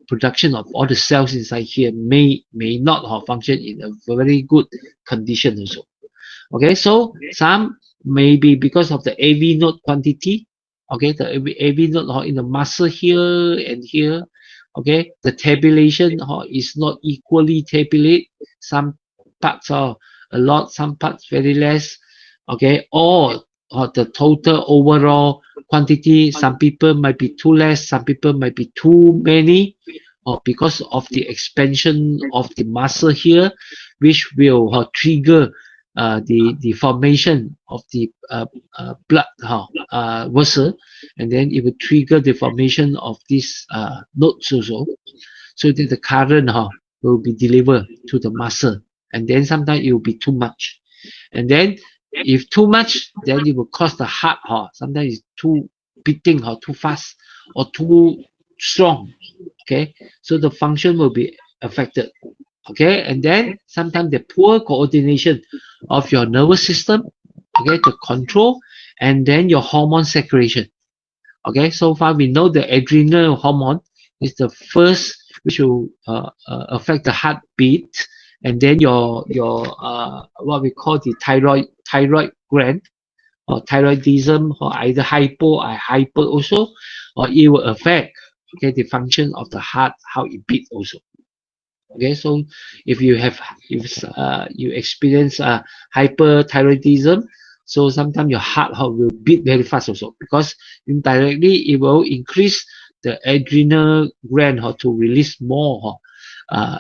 production of all the cells inside here may not function in a very good condition also. Okay, so some maybe because of the AV node quantity, okay, the AV node in the muscle here and here, okay, the tabulation is not equally tabulate. Some parts are a lot, some parts very less. Okay, or the total overall quantity, some people might be too less, some people might be too many, or because of the expansion of the muscle here, which will trigger the formation of the blood vessel, and then it will trigger the formation of these nodes also, so that the current will be delivered to the muscle, and then sometimes it will be too much, and then if too much, then it will cause the heart sometimes it's too beating too fast or too strong. Okay, so the function will be affected. Okay, and then sometimes the poor coordination of your nervous system, okay, to control, and then your hormone secretion. Okay, so far we know the adrenal hormone is the first which will affect the heartbeat, and then your what we call the thyroid gland, or thyroidism, or either hypo or hyper also, or it will affect, okay, the function of the heart, how it beats also. Okay, so if you experience hyperthyroidism, so sometimes your heart will beat very fast also, because indirectly it will increase the adrenal gland to release more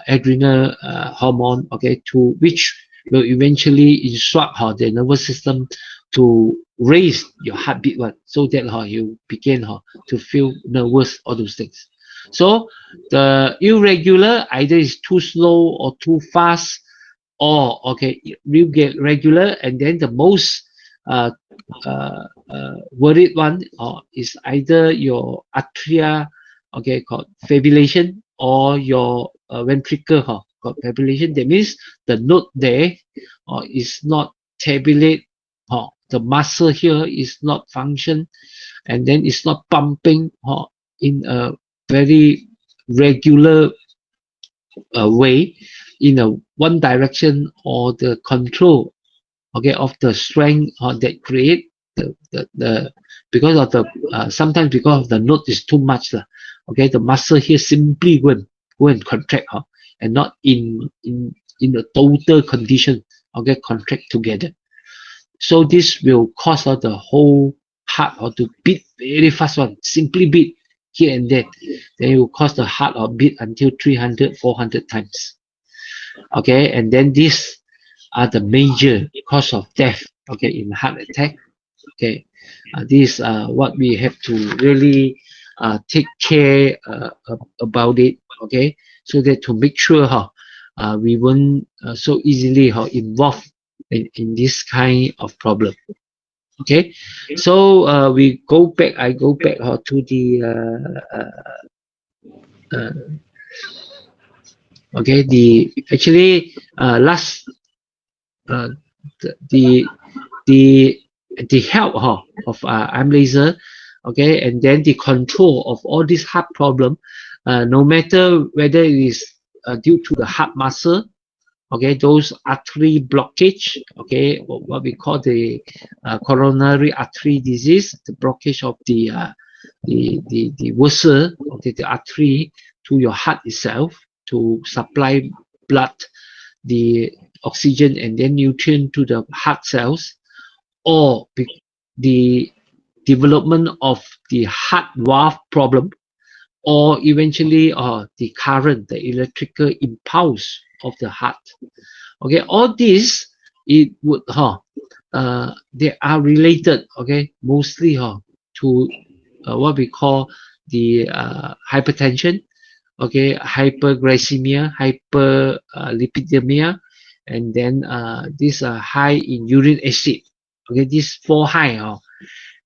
adrenal hormone, okay, to which will eventually instruct the nervous system to raise your heartbeat one, so that you begin to feel nervous, all those things. So the irregular either is too slow or too fast, or okay, you get regular, and then the most worried one is either your atria, okay, called fibrillation, or your ventricle called fibrillation. That means the node there is not tabulate, the muscle here is not function, and then it's not pumping in a very regular way in a one direction, or the control, okay, of the strength that create the because of the sometimes because of the node is too much, okay, the muscle here simply go and contract, and not in the total condition, okay, contract together. So this will cause the whole heart to beat very fast one, simply beat here and there. Then it will cause the heart beat until 300, 400 times. Okay, and then these are the major cause of death, okay, in heart attack. Okay, this is what we have to really take care about it. Okay, so that to make sure we won't so easily involved in this kind of problem. Okay, so we go back. I go back to the okay, the actually last uh, the the the, the help of arm laser, okay, and then the control of all this heart problem, no matter whether it is due to the heart muscle, okay, those artery blockage, okay, what we call the coronary artery disease, the blockage of the vessel, okay, the artery to your heart itself to supply blood, the oxygen and then nutrient to the heart cells, or the development of the heart valve problem, or eventually the current, the electrical impulse of the heart. Okay, all these it would they are related, okay, mostly to what we call the hypertension, okay, hyperglycemia, hyperlipidemia, and then these are high in uric acid. Okay, these four high.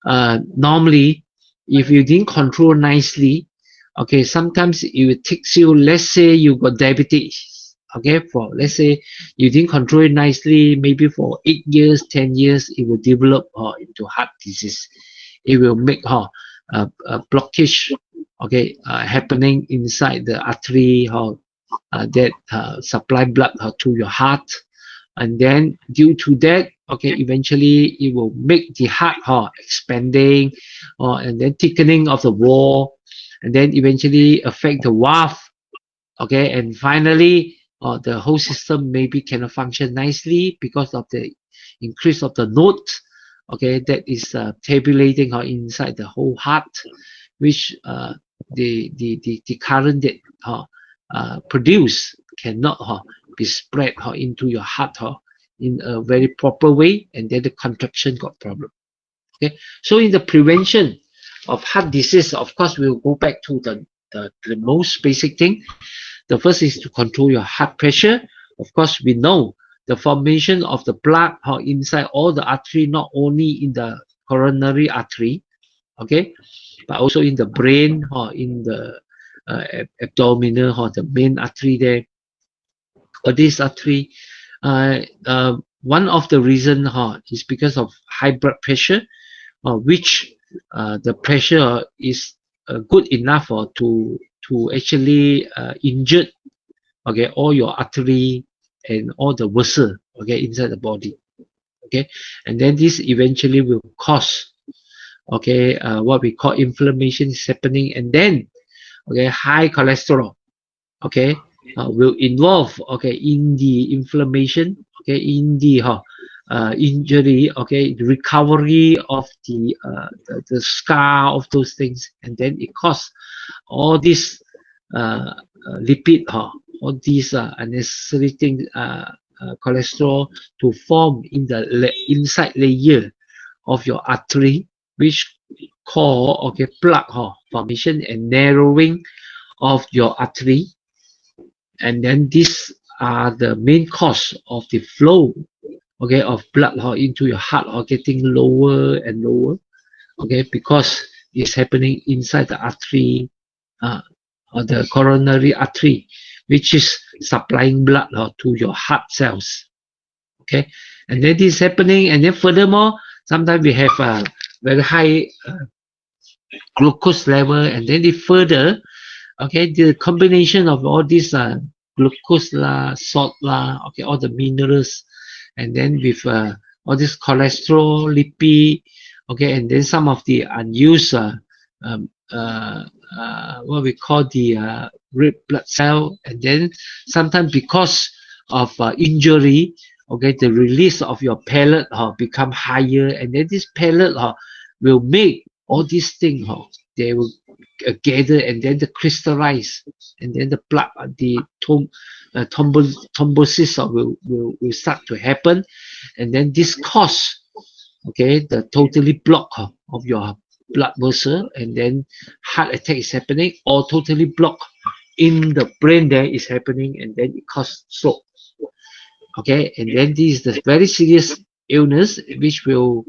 Normally, if you didn't control nicely, okay, sometimes it takes you. Let's say you got diabetes. Okay, for let's say you didn't control it nicely, maybe for 8 years, 10 years, it will develop into heart disease. It will make a blockage, okay, happening inside the artery that supply blood to your heart, and then due to that, okay, eventually it will make the heart expanding, and then thickening of the wall, and then eventually affect the valve, okay, and finally the whole system maybe cannot function nicely because of the increase of the node, okay, that is tabulating inside the whole heart, which the current that produce cannot be spread into your heart in a very proper way, and then the contraction got problem. Okay, so in the prevention of heart disease, of course, we'll go back to the most basic thing. The first is to control your heart pressure. Of course, we know the formation of the blood inside all the artery, not only in the coronary artery, okay, but also in the brain or in the abdominal or the main artery there. Or this artery, one of the reason is because of high blood pressure, which the pressure is good enough to actually injure, okay, all your artery and all the vessel, okay, inside the body, okay, and then this eventually will cause, okay, what we call inflammation is happening, and then, okay, high cholesterol, okay, will involve, okay, in the inflammation, okay, in the injury, okay, the recovery of the scar of those things, and then it causes all these lipid, all these unnecessary things, cholesterol to form in the inside layer of your artery, which call, okay, plaque formation and narrowing of your artery, and then these are the main cause of the flow, okay, of blood into your heart getting lower and lower, okay, because it's happening inside the artery, or the coronary artery, which is supplying blood to your heart cells, okay, and then this is happening, and then furthermore, sometimes we have a very high glucose level, and then it further, okay, the combination of all these glucose salt okay, all the minerals, and then with all this cholesterol, lipid, okay, and then some of the unused what we call the red blood cell, and then sometimes because of injury, okay, the release of your pellet become higher, and then this pellet will make all these things they will gather, and then the crystallize, and then the blood, the thrombosis will start to happen, and then this cause, okay, the totally block of your blood vessel, and then heart attack is happening, or totally block in the brain there is happening, and then it causes stroke, okay, and then this is the very serious illness which will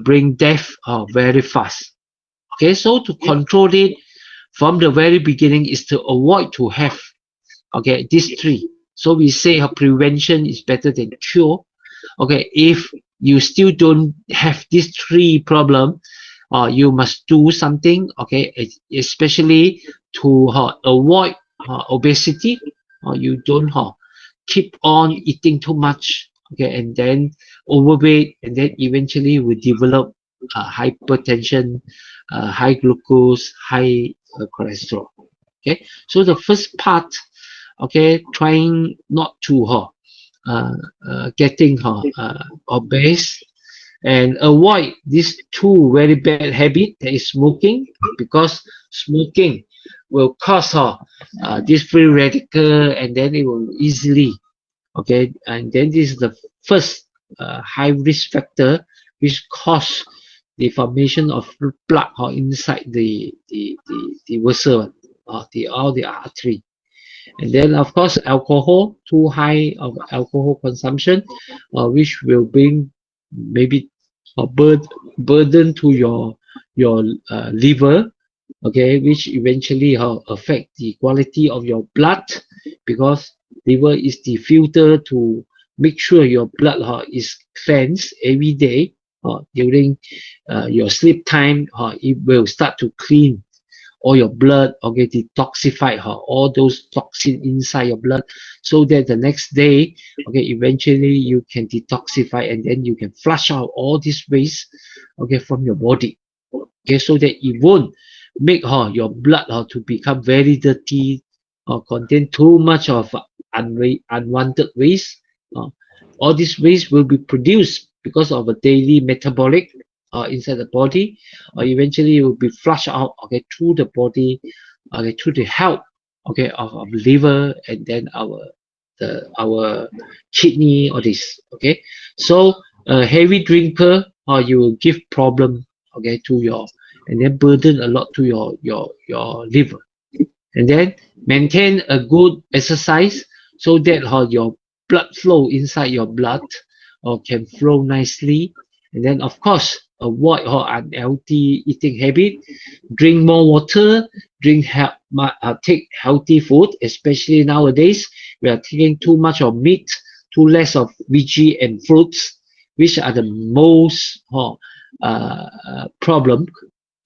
bring death very fast. Okay, so to control it from the very beginning is to avoid to have these three. So we say prevention is better than cure. Okay, if you still don't have these three problem, you must do something. Okay, especially to avoid obesity. You don't keep on eating too much. Okay, and then overweight, and then eventually will develop hypertension, high glucose, high cholesterol. Okay, so the first part, okay, trying not to getting obese, and avoid these two very bad habits, that is smoking, because smoking will cause this free radical, and then it will easily, okay, and then this is the first high risk factor which cause the formation of plaque inside the vessel, all the artery. And then of course alcohol, too high of alcohol consumption, which will bring maybe a burden to your liver, okay, which eventually affect the quality of your blood, because liver is the filter to make sure your blood is cleansed every day during your sleep time. It will start to clean all your blood, okay, detoxify all those toxins inside your blood, so that the next day, okay, eventually you can detoxify, and then you can flush out all this waste, okay, from your body, okay, so that it won't make your blood to become very dirty or contain too much of unwanted waste. All this waste will be produced because of a daily metabolic inside the body, or eventually it will be flushed out, okay, through the body, okay, through the help, okay, of liver, and then our kidney, or this, okay. So a heavy drinker, you will give problem, okay, to your, and then burden a lot to your liver. And then maintain a good exercise, so that your blood flow inside your blood can flow nicely. And then of course avoid unhealthy eating habit, drink more water, take healthy food, especially nowadays we are taking too much of meat, too less of veggie and fruits, which are the most problem,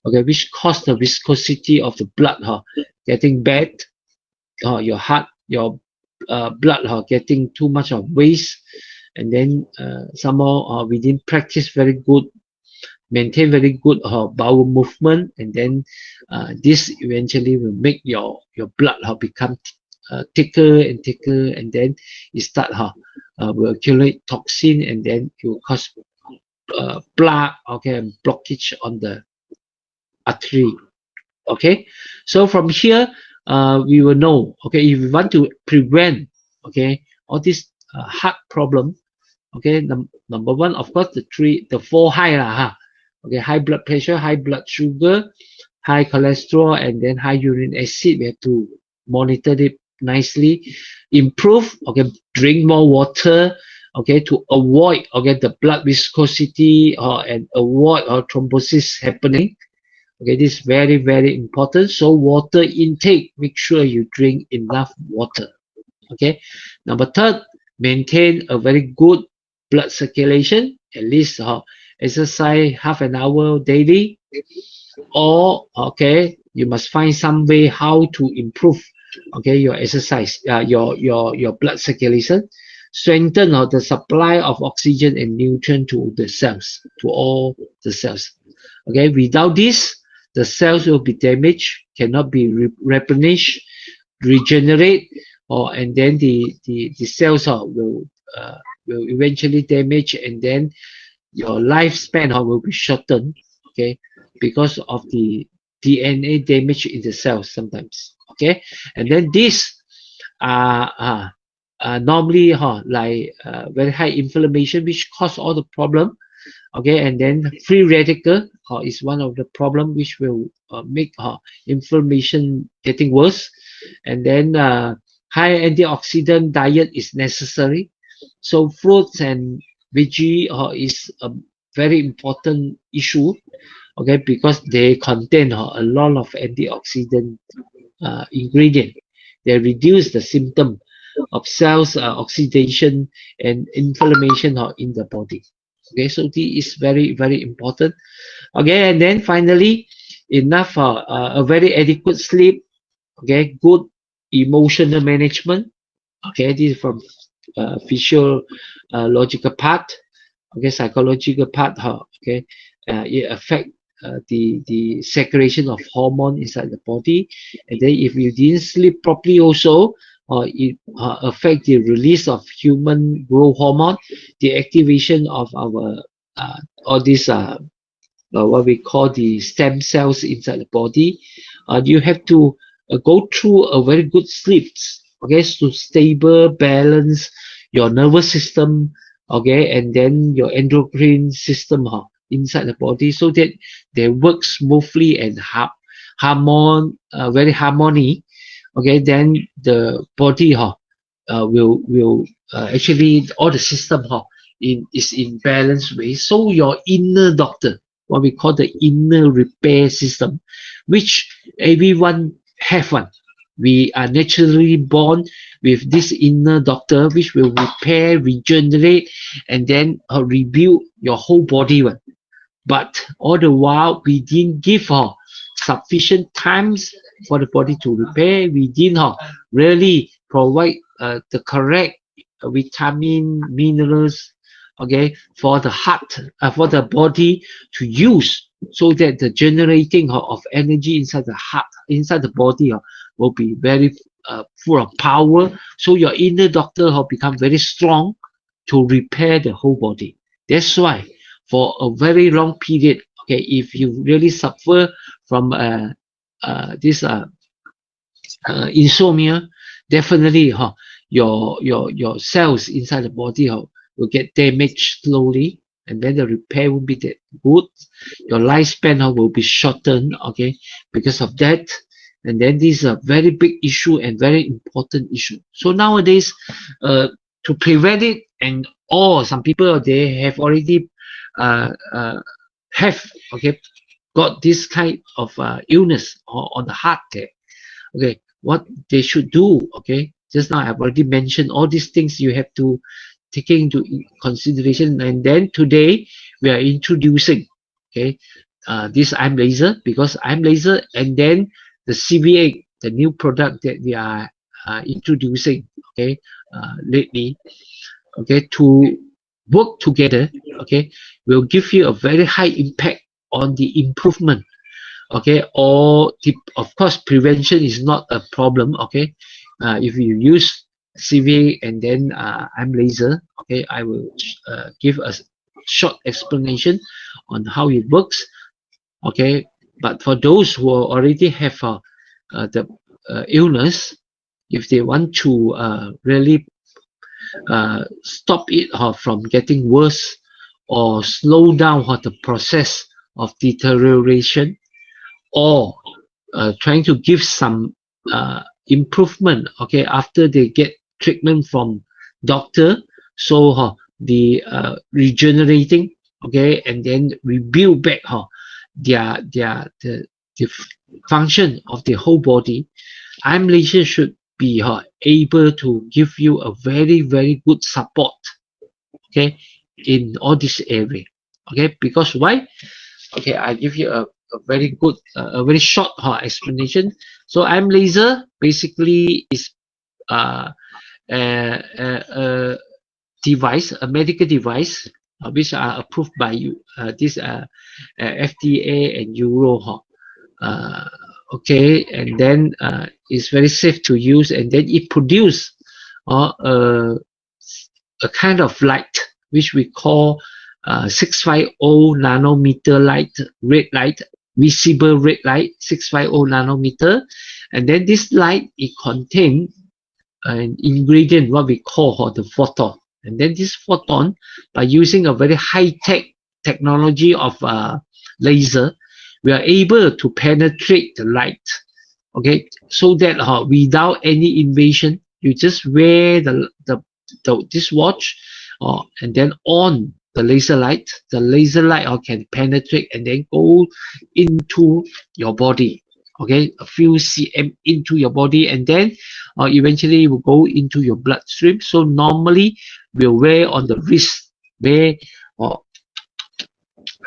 okay, which cause the viscosity of the blood getting bad, your heart, your blood getting too much of waste. And then some more we didn't practice very good, maintain very good bowel movement, and then this eventually will make your blood become thicker and thicker, and then it start will accumulate toxin, and then it will cause plaque, okay, and blockage on the artery. Okay, so from here we will know, okay, if we want to prevent, okay, all this heart problem, okay, number one, of course, the four high okay, high blood pressure, high blood sugar, high cholesterol, and then high uric acid. We have to monitor it nicely, improve, okay, drink more water, okay, to avoid, okay, the blood viscosity and avoid thrombosis happening. Okay, this is very, very important. So water intake, make sure you drink enough water. Okay, number third, maintain a very good blood circulation, at least exercise half an hour daily, or okay, you must find some way how to improve, okay, your exercise, your blood circulation, strengthen the supply of oxygen and nutrient to the cells, to all the cells. Okay, without this, the cells will be damaged, cannot be replenished, regenerate, and then the cells will eventually damage, and then your lifespan will be shortened, okay, because of the DNA damage in the cells sometimes. Okay, and then this normally like very high inflammation, which cause all the problem. Okay, and then free radical is one of the problem which will make inflammation getting worse. And then high antioxidant diet is necessary, so fruits and veggie is a very important issue, okay, because they contain a lot of antioxidant ingredient. They reduce the symptom of cells oxidation and inflammation in the body. Okay, so this is very, very important. Okay, and then finally, enough a very adequate sleep. Okay, good emotional management. Okay, this is from physiological part. Okay, psychological part. Okay, it affect the secretion of hormone inside the body, and then if you didn't sleep properly also, it affect the release of human growth hormone, the activation of our all these what we call the stem cells inside the body. You have to go through a very good sleep, okay, to stable balance your nervous system, okay, and then your endocrine system inside the body, so that they work smoothly and very harmony. Okay, then the body will actually all the system is in balanced way. So your inner doctor, what we call the inner repair system, which everyone have one. We are naturally born with this inner doctor, which will repair, regenerate, and then rebuild your whole body one. But all the while, we didn't give her sufficient times for the body to repair. We didn't really provide the correct vitamin, minerals, okay, for the heart, for the body to use, so that the generating of energy inside the heart, inside the body will be very full of power. So your inner doctor become very strong to repair the whole body. That's why for a very long period, okay, if you really suffer from this insomnia, definitely your cells inside the body will get damaged slowly, and then the repair won't be that good. Your lifespan will be shortened, okay, because of that. And then this is a very big issue and very important issue. So nowadays, to prevent it, and some people they have already have got this kind of illness on the heart there. Okay, what they should do, okay, just now I've already mentioned all these things you have to take into consideration. And then today we are introducing, okay, this IM laser, because IM laser and then the CVA, the new product that we are introducing, okay, lately, okay, to work together, okay, will give you a very high impact on the improvement, okay. Or of course prevention is not a problem, okay. If you use CVA and then IM laser, okay, I will give a short explanation on how it works, okay. But for those who already have the illness, if they want to really stop it from getting worse, or slow down the process of deterioration, or trying to give some improvement, okay, after they get treatment from doctor, so the regenerating, okay, and then rebuild back the function of the whole body. IM laser should be able to give you a very, very good support, okay, in all this area, okay. Because why? Okay, I give you a very good, a very short explanation. So IM laser basically is a device, a medical device, which are approved by this FDA and Euro, okay, and then it's very safe to use, and then it produces a kind of light which we call 650 nanometer light, red light, visible red light, 650 nanometer. And then this light, it contains an ingredient what we call the photon. And then this photon, by using a very high-tech technology of laser, we are able to penetrate the light, okay, so that without any invasion, you just wear this watch, and then on the laser light. The laser light can penetrate and then go into your body. Okay, a few cm into your body, and then eventually will go into your bloodstream. So normally we'll wear on the wrist where a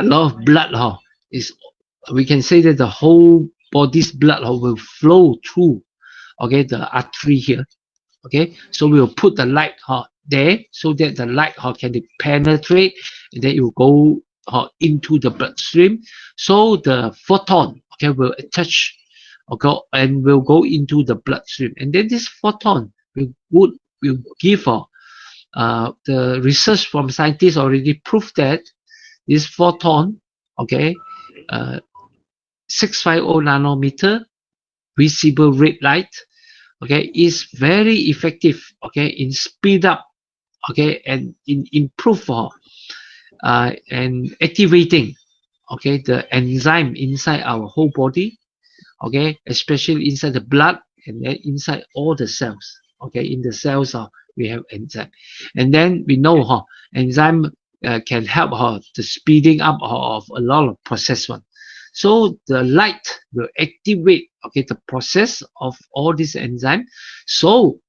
lot of blood is, we can say that the whole body's blood will flow through, okay, the artery here. Okay, so we'll put the light there so that the light can penetrate, and then it will go into the bloodstream. So the photon, okay, will attach, okay, and will go into the bloodstream, and then this photon will give the research from scientists already proved that this photon, okay, 650 nanometer visible red light, okay, is very effective, okay, in speed up, okay, and in improve and activating, okay, the enzyme inside our whole body, okay, especially inside the blood and then inside all the cells, okay. In the cells we have enzyme, and then we know enzyme can help the speeding up of a lot of process one. So the light will activate, okay, the process of all this enzyme. So,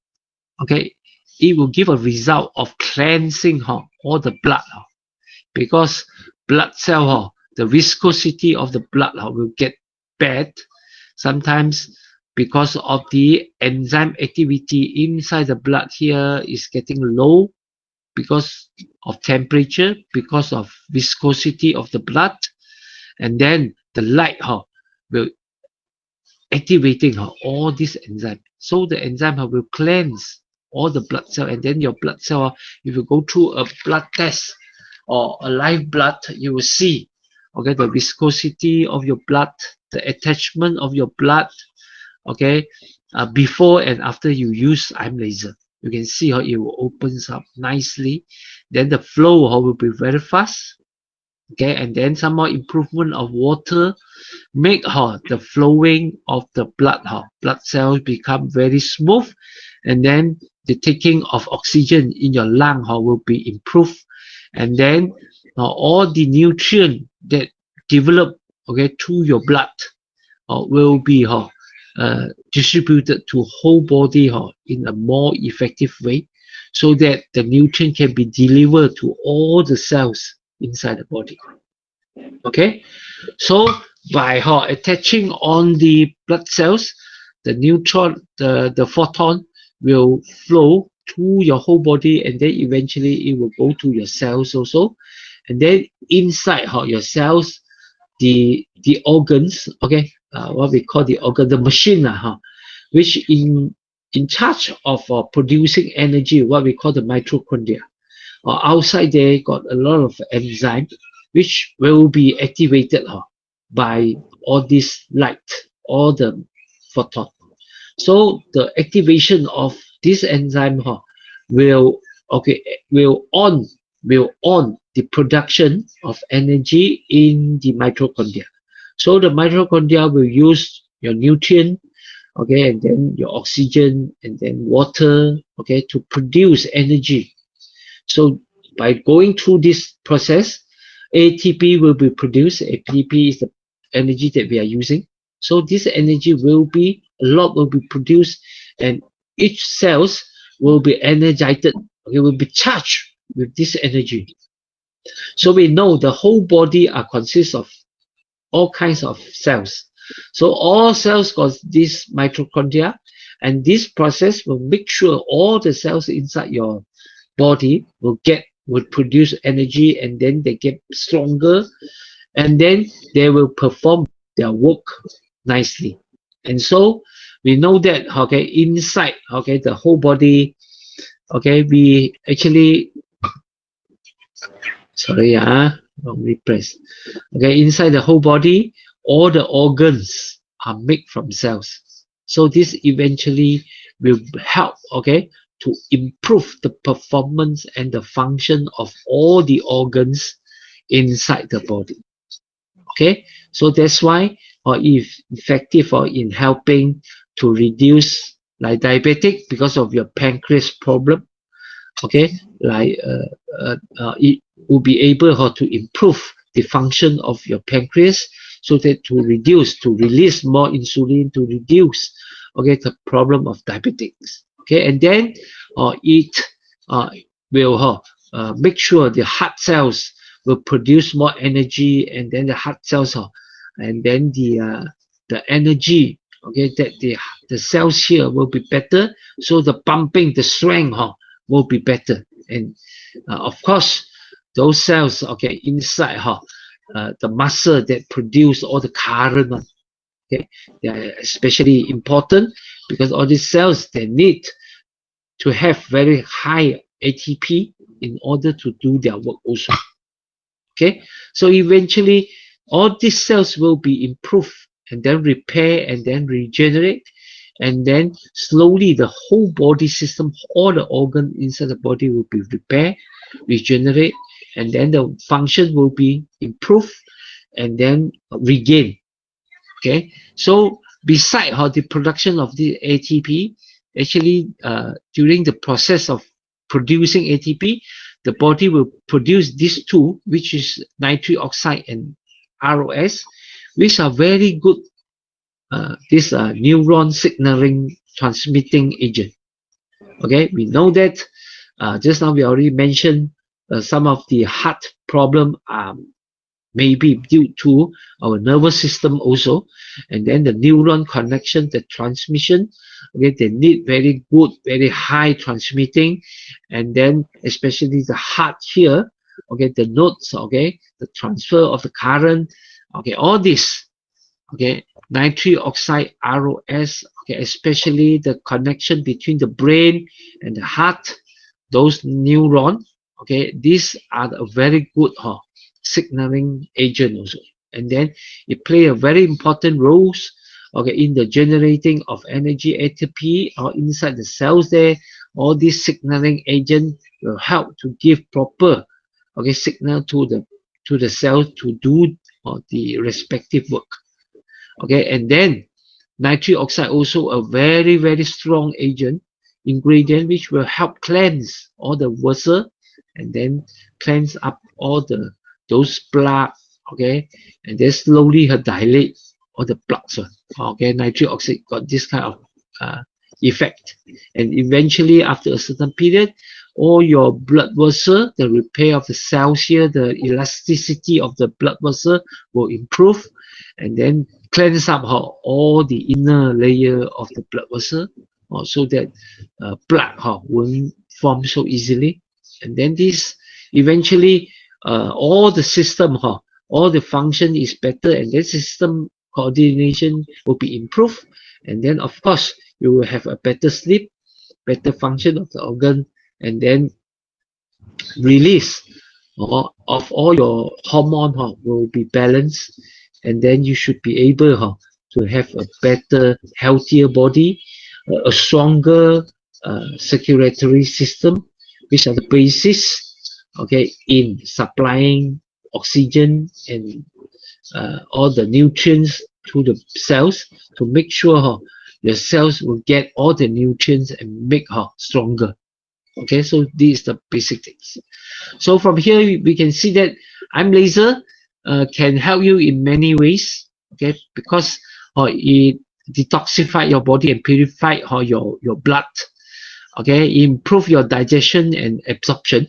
okay, it will give a result of cleansing all the blood, because blood cell, the viscosity of the blood will get bad sometimes because of the enzyme activity inside the blood here is getting low because of temperature, because of viscosity of the blood, and then the light will activating all this enzyme. So the enzyme will cleanse all the blood cell, and then your blood cell, if you go through a blood test or a live blood, you will see, okay, the viscosity of your blood, the attachment of your blood, okay, before and after you use IM laser. You can see how it will opens up nicely. Then the flow will be very fast. Okay, and then some more improvement of water make the flowing of the blood cells become very smooth, and then the taking of oxygen in your lung will be improved, and then all the nutrients that develop, okay, through your blood will be distributed to whole body in a more effective way, so that the nutrient can be delivered to all the cells inside the body. Okay, so by attaching on the blood cells, the neutron, the photon will flow through your whole body, and then eventually it will go to your cells also, and then inside your cells, the organs, okay, what we call the organ, the machine, which in charge of producing energy, what we call the mitochondria. Outside there got a lot of enzyme which will be activated by all this light, all the photon. So the activation of this enzyme will on the production of energy in the mitochondria. So the mitochondria will use your nutrient, okay, and then your oxygen and then water, okay, to produce energy. So by going through this process, ATP will be produced. ATP is the energy that we are using. So this energy will be, a lot will be produced, and each cells will be energized, okay, will be charged with this energy. So we know the whole body consists of all kinds of cells. So all cells got this mitochondria, and this process will make sure all the cells inside your body will produce energy, and then they get stronger, and then they will perform their work nicely. And so we know that, okay, inside, okay, the whole body, okay, we actually, sorry, wrongly pressed. Okay, inside the whole body, all the organs are made from cells. So this eventually will help, okay, to improve the performance and the function of all the organs inside the body. Okay, so that's why if effective in helping to reduce like diabetic because of your pancreas problem, okay, like it will be able to improve the function of your pancreas, so that to release more insulin, to reduce the problem of diabetics. Okay, and then it will make sure the heart cells will produce more energy, and then the heart cells and then the energy that the cells here will be better, so the pumping, the strength will be better. And of course those cells inside the muscle that produce all the current one, they are especially important, because all these cells, they need to have very high ATP in order to do their work also. Okay, so eventually all these cells will be improved, and then repair, and then regenerate, and then slowly the whole body system, all the organ inside the body will be repaired, regenerate, and then the function will be improved, and then regain. Okay, so beside the production of the ATP, actually during the process of producing ATP, the body will produce these two, which is nitric oxide and ROS, which are very good this neuron signaling transmitting agent. Okay, we know that just now we already mentioned some of the heart problem may be due to our nervous system also, and then the neuron connection, the transmission, they need very good, very high transmitting, and then especially the heart here, the nodes, the transfer of the current, all this, nitric oxide, ROS, especially the connection between the brain and the heart, those neurons, these are a very good signaling agent also. And then it play a very important roles in the generating of energy, ATP, or inside the cells there. All these signaling agent will help to give proper signal to the cell to do the respective work. And then nitric oxide also a very, very strong ingredient which will help cleanse all the vessel, and then cleanse up all those blood, and then slowly dilate all the plugs. Nitric oxide got this kind of effect, and eventually after a certain period, all your blood vessel, the repair of the cells here, the elasticity of the blood vessel will improve, and then cleanse up all the inner layer of the blood vessel, so that blood won't form so easily. And then this eventually all the system, all the function is better, and then system coordination will be improved, and then of course you will have a better sleep, better function of the organ, and then release of all your hormone will be balanced, and then you should be able to have a better, healthier body, a stronger circulatory system, which are the basis in supplying oxygen and all the nutrients to the cells, to make sure your cells will get all the nutrients and make stronger. So these are the basic things. So from here we can see that I'm Laser can help you in many ways, because it detoxify your body and purify your blood, improve your digestion and absorption,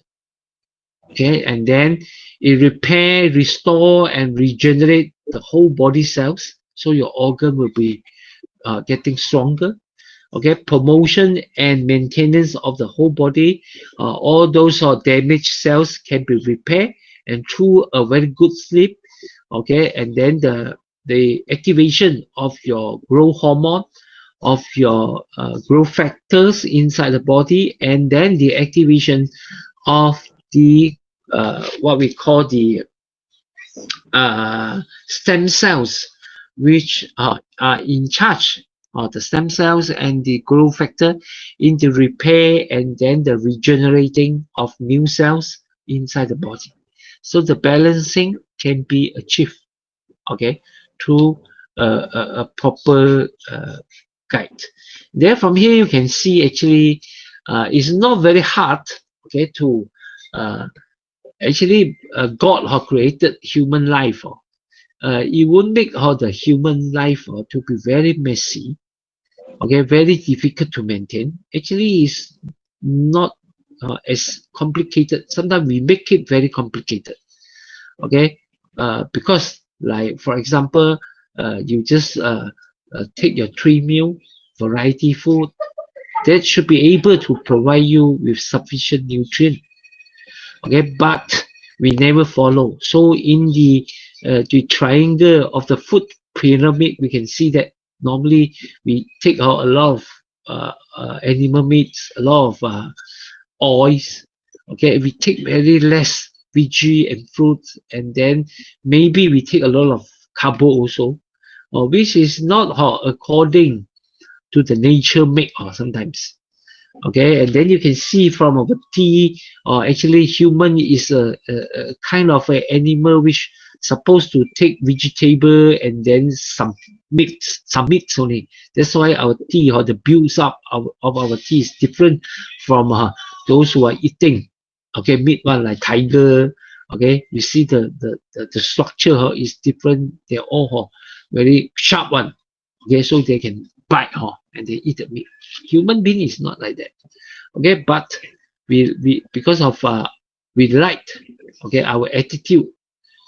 and then it repair, restore, and regenerate the whole body cells, so your organ will be getting stronger. Promotion and maintenance of the whole body, all those damaged cells can be repaired, and through a very good sleep, and then the activation of your growth hormone, of your growth factors inside the body, and then the activation of the what we call the stem cells, which are in charge of the stem cells and the growth factor in the repair and then the regenerating of new cells inside the body. So the balancing can be achieved, through a proper guide. There, from here you can see actually it's not very hard, to actually God created human life. It won't make the human life to be very messy, okay, very difficult to maintain. Actually, it's not as complicated. Sometimes we make it very complicated, okay, because like for example, you just take your 3 meal variety food that should be able to provide you with sufficient nutrient, okay, but we never follow. So in the triangle of the food pyramid, we can see that normally we take out a lot of animal meats, a lot of oils, okay, we take very less veggie and fruits, and then maybe we take a lot of carbo also, which is not according to the nature make sometimes. Okay, and then you can see from our tea, actually human is a kind of an animal which supposed to take vegetable and then some meats only. That's why our tea or the builds up of our tea is different from those who are eating, okay, meat one like tiger. Okay, you see the structure is different. They're all very sharp one. Okay, so they can bite and they eat the meat. Human being is not like that. Okay, but we because of we like, okay, our attitude,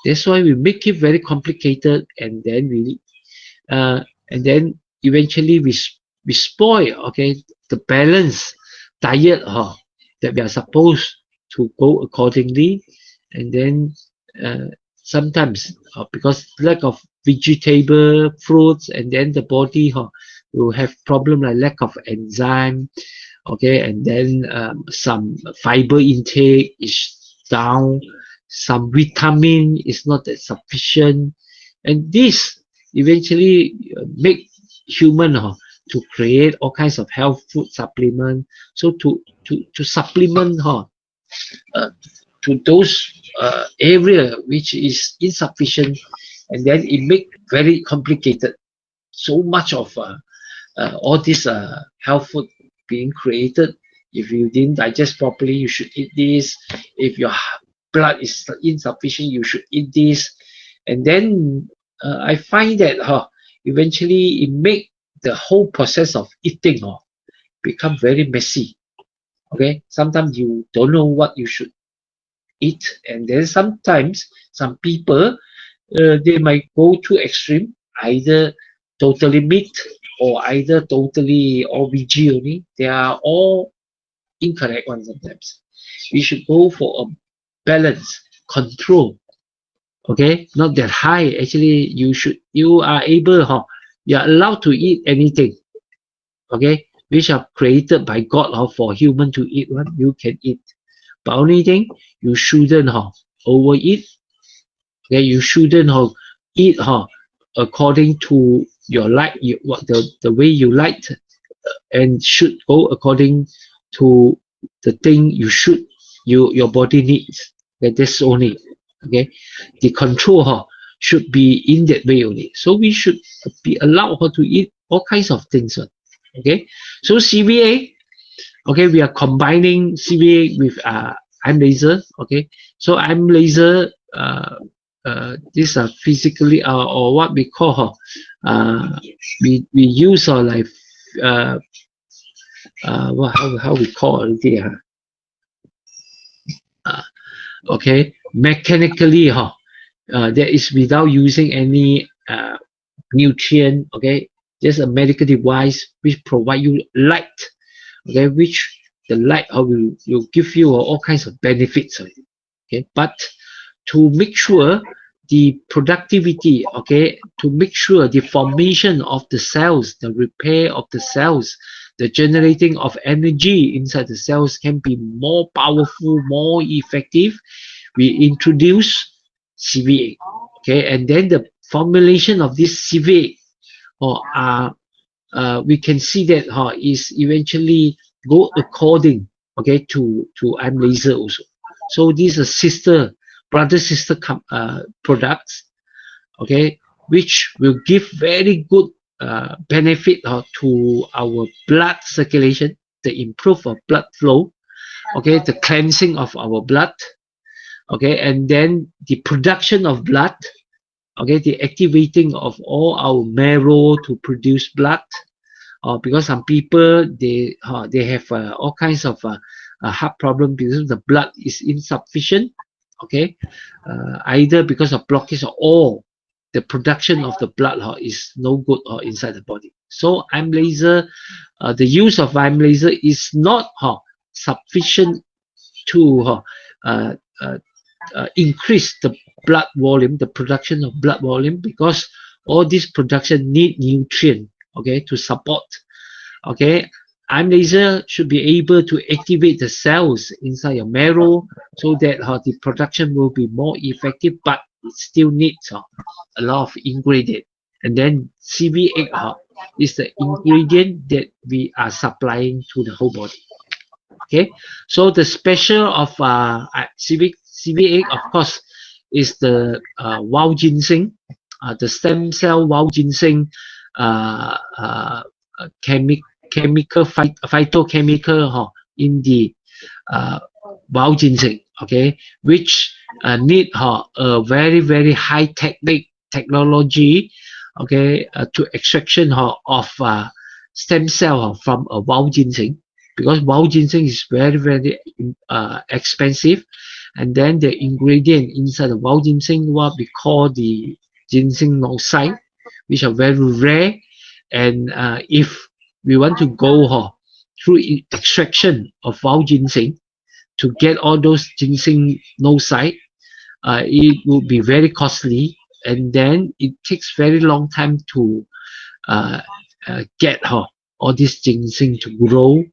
that's why we make it very complicated, and then eventually we spoil, okay, the balance diet that we are supposed to go accordingly. And then sometimes because lack of vegetable fruits, and then the body will have problem like lack of enzyme, okay, and then some fiber intake is down, some vitamin is not that sufficient, and this eventually make human to create all kinds of health food supplement. So to supplement to those area which is insufficient, and then it make very complicated. So much of all this health food being created. If you didn't digest properly, you should eat this. If your blood is insufficient, you should eat this. And then I find that eventually it make the whole process of eating become very messy. Okay, sometimes you don't know what you should eat, and then sometimes some people they might go too extreme, either totally meat or either totally or veggie only. They are all incorrect ones sometimes. We should go for a balance, control. Okay, not that high. Actually, you are able, you are allowed to eat anything. Okay, which are created by God for human to eat. What you can eat, but only thing you shouldn't overeat. Okay, you shouldn't eat according to your what the way you like, and should go according to the thing your body needs. Okay, that's only. Okay, the control should be in that way only. So we should be allowed to eat all kinds of things. Okay, so CVA. Okay, we are combining CVA with I'm laser. Okay, so I'm laser. These are physically or what we call we use like what how we call it here. Okay, mechanically that is without using any nutrient. Okay, just a medical device which provide you light. Okay, which the light will give you all kinds of benefits. Okay, but to make sure the productivity, okay, to make sure the formation of the cells, the repair of the cells, the generating of energy inside the cells can be more powerful, more effective, we introduce CVA. Okay, and then the formulation of this CVA we can see that is eventually go according, okay, to I'm laser also. So these are brother sister products, okay, which will give very good benefit to our blood circulation, the improve of blood flow. okay, the cleansing of our blood, okay, and then the production of blood, okay, the activating of all our marrow to produce blood. Because some people they have all kinds of heart problem because the blood is insufficient, okay, either because of blockage or the production of the blood is no good inside the body. So IM laser, the use of IM laser is not sufficient to increase the blood volume, the production of blood volume, because all this production need nutrient, okay, to support. Okay, IM laser should be able to activate the cells inside your marrow so that the production will be more effective, but it still needs a lot of ingredient. And then CV8 is the ingredient that we are supplying to the whole body. Okay, so the special of CV8, of course, is the wild ginseng, the stem cell wild ginseng phytochemical in the wild ginseng, okay, which need a very high technology, okay, to extraction of stem cell from a wild ginseng, because wild ginseng is very expensive, and then the ingredient inside the wild ginseng, what we call the ginseng nosai, which are very rare, and if we want to go through extraction of wild ginseng to get all those ginseng nosai, it will be very costly, and then it takes very long time to get all this ginseng to grow,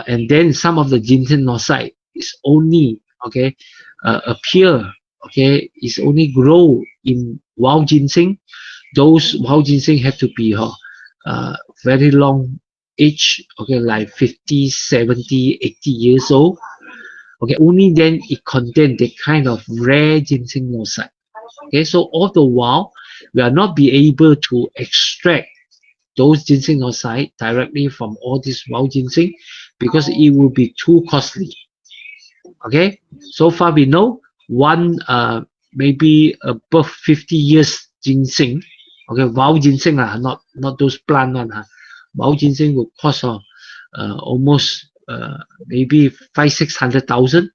and then some of the ginseng nosai is only appear, okay, is only grow in wild ginseng. Those wild ginseng have to be very long age, okay, like 50, 70, 80 years old. Okay, only then it contains the kind of rare ginseng nosai. Okay, so all the while we are not be able to extract those ginseng nosai directly from all this wild ginseng because it will be too costly. Okay, so far we know one maybe above 50 years ginseng, okay, wild ginseng not those plant one, wild ginseng will cost almost maybe 500,000-600,000.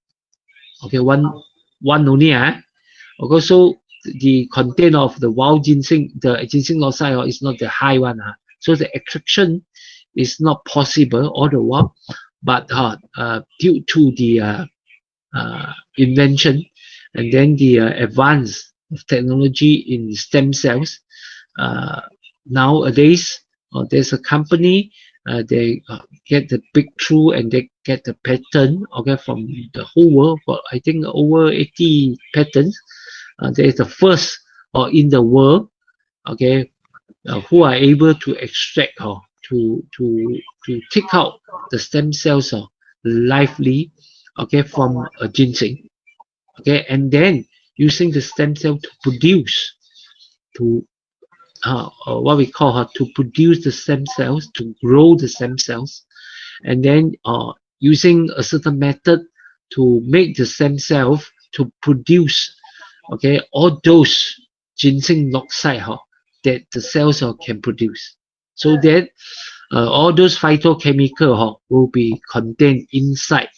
Okay, one only. Okay, so the content of the wild ginseng, the ginseng nosai is not the high one. So the extraction is not possible all the while, but due to the invention and then the advance of technology in stem cells, nowadays there's a company, they get the breakthrough and they get the patent, okay, from the whole world, for I think over 80 patents. There is the first in the world, okay, who are able to extract to take out the stem cells lively, okay, from a ginseng, okay, and then using the stem cell to produce, to what we call to produce the stem cells, to grow the stem cells, and then using a certain method to make the stem cells to produce, okay, all those ginseng nosai that the cells can produce, so that all those phytochemical will be contained inside,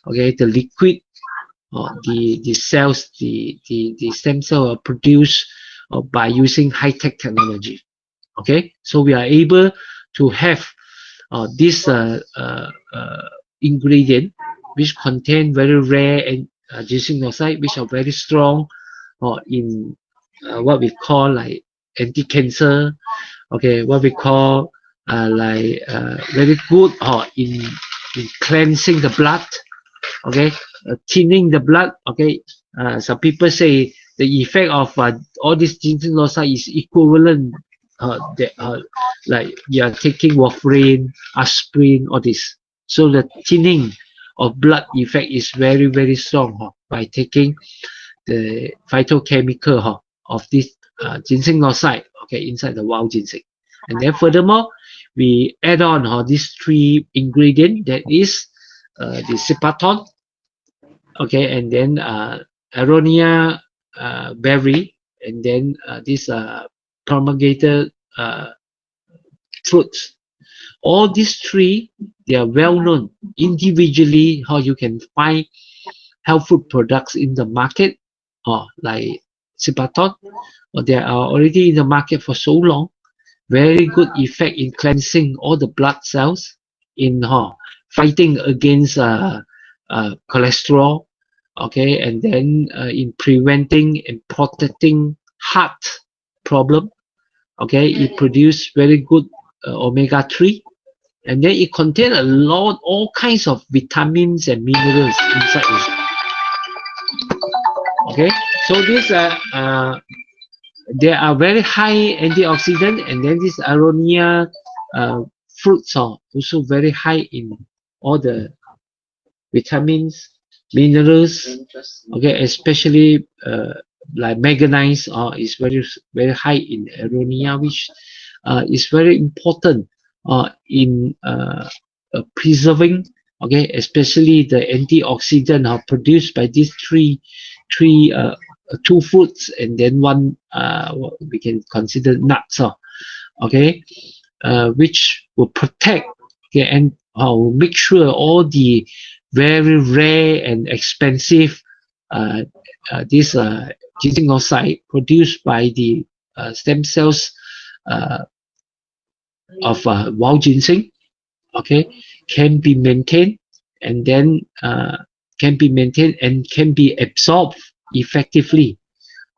okay, the liquid, the cells, the stem cell are produced by using high-tech technology. Okay, so we are able to have this ingredient which contain very rare and ginseng nosai, which are very strong in what we call like anti-cancer, okay, what we call like very good in cleansing the blood, okay, thinning the blood, okay. Some people say the effect of all this ginseng nosai is equivalent like you are taking warfarin, aspirin, all this. So the thinning of blood effect is very strong by taking the phytochemical of this ginseng nosai, okay, inside the wild ginseng. And then furthermore, we add on these three ingredients, that is the Cipaton, okay, and then Aronia berry, and then this promulgated fruits. All these three, they are well known individually how you can find health food products in the market, or like Cipaton, or they are already in the market for so long. Very good effect in cleansing all the blood cells, in fighting against cholesterol, okay, and then in preventing and protecting heart problem, okay. It produce very good omega-3, and then it contain a lot, all kinds of vitamins and minerals inside it. Okay, so this they are very high antioxidant, and then this Aronia fruits are also very high in all the vitamins, minerals, okay, especially like manganese is very high in Aronia, which is very important in preserving, okay, especially the antioxidant produced by these two fruits, and then one what we can consider nuts, okay, which will protect, okay, and make sure all the very rare and expensive this ginseng oxide produced by the stem cells of wild ginseng, okay, can be maintained, and then can be absorbed effectively,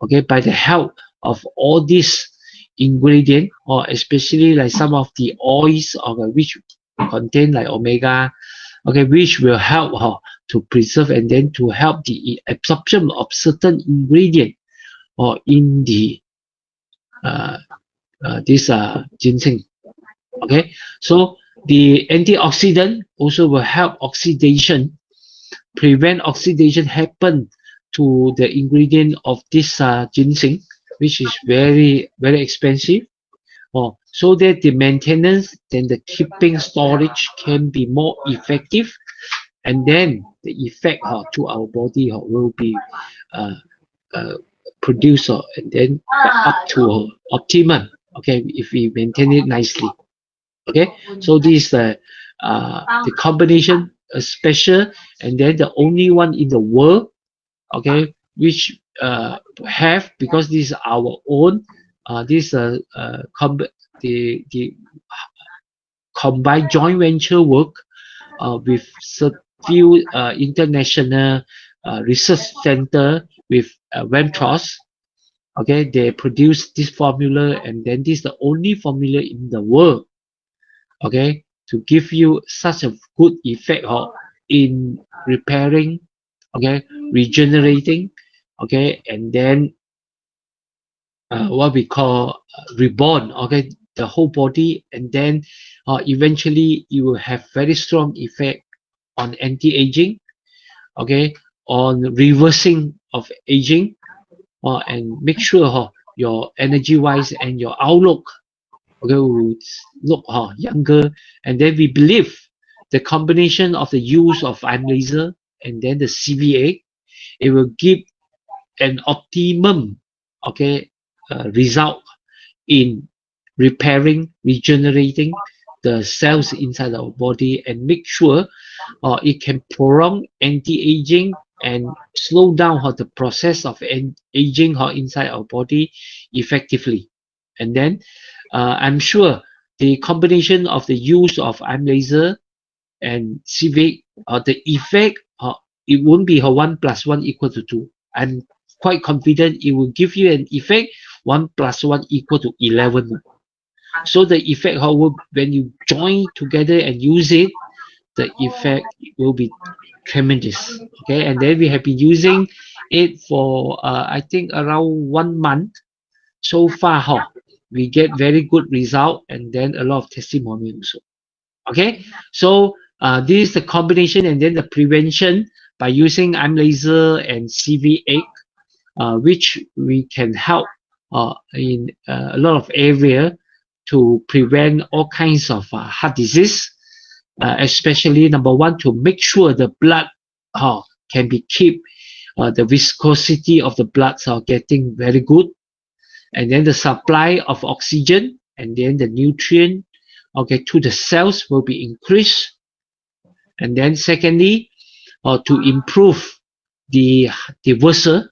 okay, by the help of all these ingredients, or especially like some of the oils, which contain like omega, okay, which will help to preserve and then to help the absorption of certain ingredient or in the this ginseng. Okay, so the antioxidant also will help oxidation, prevent oxidation happen to the ingredient of this ginseng, which is very expensive, so that the maintenance and the keeping storage can be more effective, and then the effect to our body will be produced and then up to optimum, okay, if we maintain it nicely. Okay, so this is the combination, a special, and then the only one in the world, okay, which have, because this is our own this the combined joint venture work with few international research center with Ventros, okay, they produce this formula, and then this is the only formula in the world, okay, to give you such a good effect in repairing, okay, regenerating, okay, and then what we call reborn, okay, the whole body, and then eventually you will have very strong effect on anti-aging, okay, on reversing of aging, and make sure your energy wise and your outlook, okay, will look younger. And then we believe the combination of the use of IM laser and then the CVA, it will give an optimum, okay, result in repairing, regenerating the cells inside our body, and make sure it can prolong anti-aging and slow down the process of aging inside our body effectively. And then I'm sure the combination of the use of IM laser and CVA, the effect, it won't be 1 + 1 = 2. I'm quite confident it will give you an effect 1 + 1 = 11. So the effect, when you join together and use it, the effect will be tremendous. Okay, and then we have been using it for I think around 1 month so far. We get very good result, and then a lot of testimony also. Okay, so this is the combination, and then the prevention by using IM laser and CVA, which we can help in a lot of area to prevent all kinds of heart disease, especially number one, to make sure the blood can be keep the viscosity of the blood are getting very good, and then the supply of oxygen and then the nutrient to the cells will be increased. And then secondly, to improve the vessel,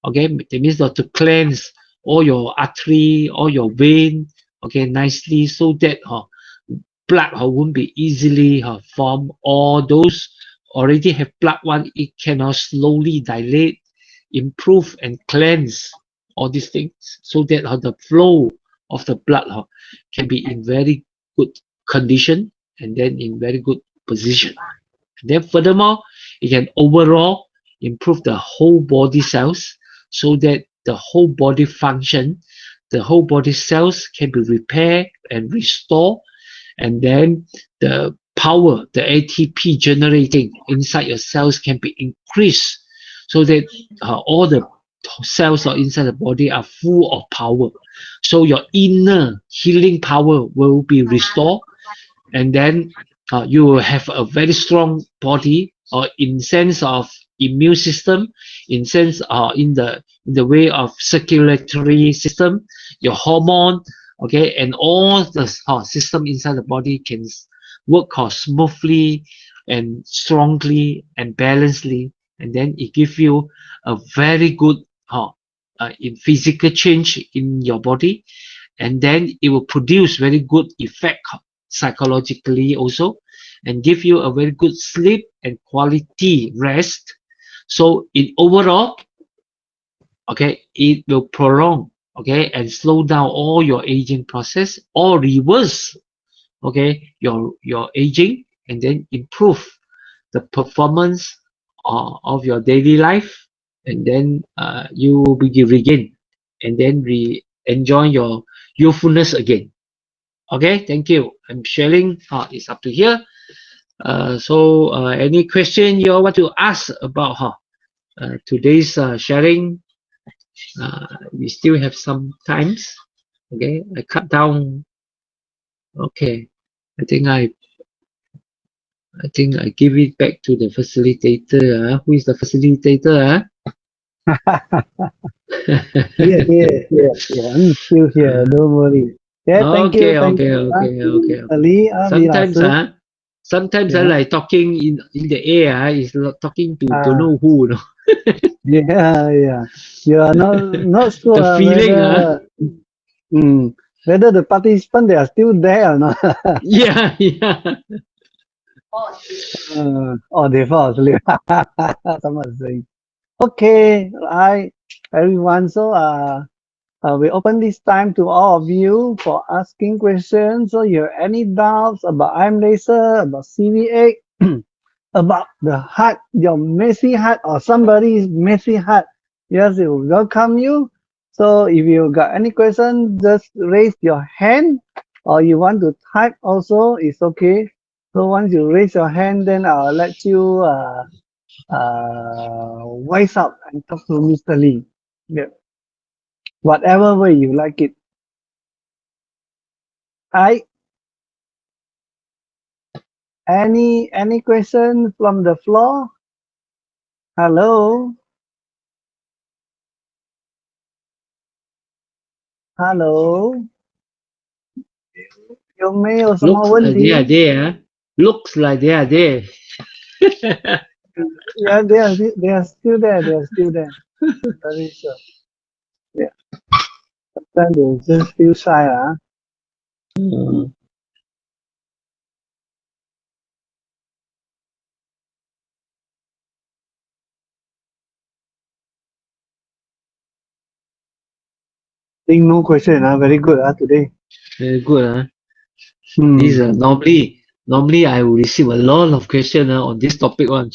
that means to cleanse all your artery, all your vein, nicely, so that blood won't be easily formed. Or those already have blood one, it cannot slowly dilate, improve and cleanse all these things, so that the flow of the blood can be in very good condition and then in very good position. And then furthermore, it can overall improve the whole body cells, so that the whole body function, the whole body cells can be repaired and restored, and then the power, the ATP generating inside your cells can be increased, so that all the cells inside the body are full of power. So your inner healing power will be restored, and then you will have a very strong body, in sense of immune system, in sense in the way of circulatory system, your hormone, and all the system inside the body can work smoothly and strongly and balancedly, and then it gives you a very good in physical change in your body, and then it will produce very good effect psychologically also, and give you a very good sleep and quality rest. So in overall, it will prolong, and slow down all your aging process, or reverse, your aging, and then improve the performance of your daily life, and then you will be regain, and then enjoy your youthfulness again. Thank you. I'm sharing. It's up to here. So any question you all want to ask about today's sharing? We still have some times. I cut down. I think I give it back to the facilitator. Who is the facilitator? Yeah. I'm still here. Don't worry. Yeah, thank you. Okay. Ali, Sometimes I Yeah. like talking in the air. Is talking to don't Ah. know who. Yeah. You are not sure The feeling. whether the participants they are still there or not. Yeah. Or they fall asleep. Someone saying. Okay, hi everyone. So we open this time to all of you for asking questions. So you have any doubts about I'm Laser, about CVA, about the heart, your messy heart, or somebody's messy heart? Yes, we will welcome you. So if you got any question, just raise your hand, or you want to type also, it's okay. So once you raise your hand, then I'll let you voice out and talk to Mr. Lee. Yeah. Whatever way you like it. Any question from the floor? Hello? Hello? 有没有什么 Looks 问 like 题 they are there. Looks like they are there. Yeah, they are still there. They are still there. Very sure. Yeah. Sometimes they just feel shy, Think no question, very good, today. Very good. Hmm. These normally I will receive a lot of questions on this topic one.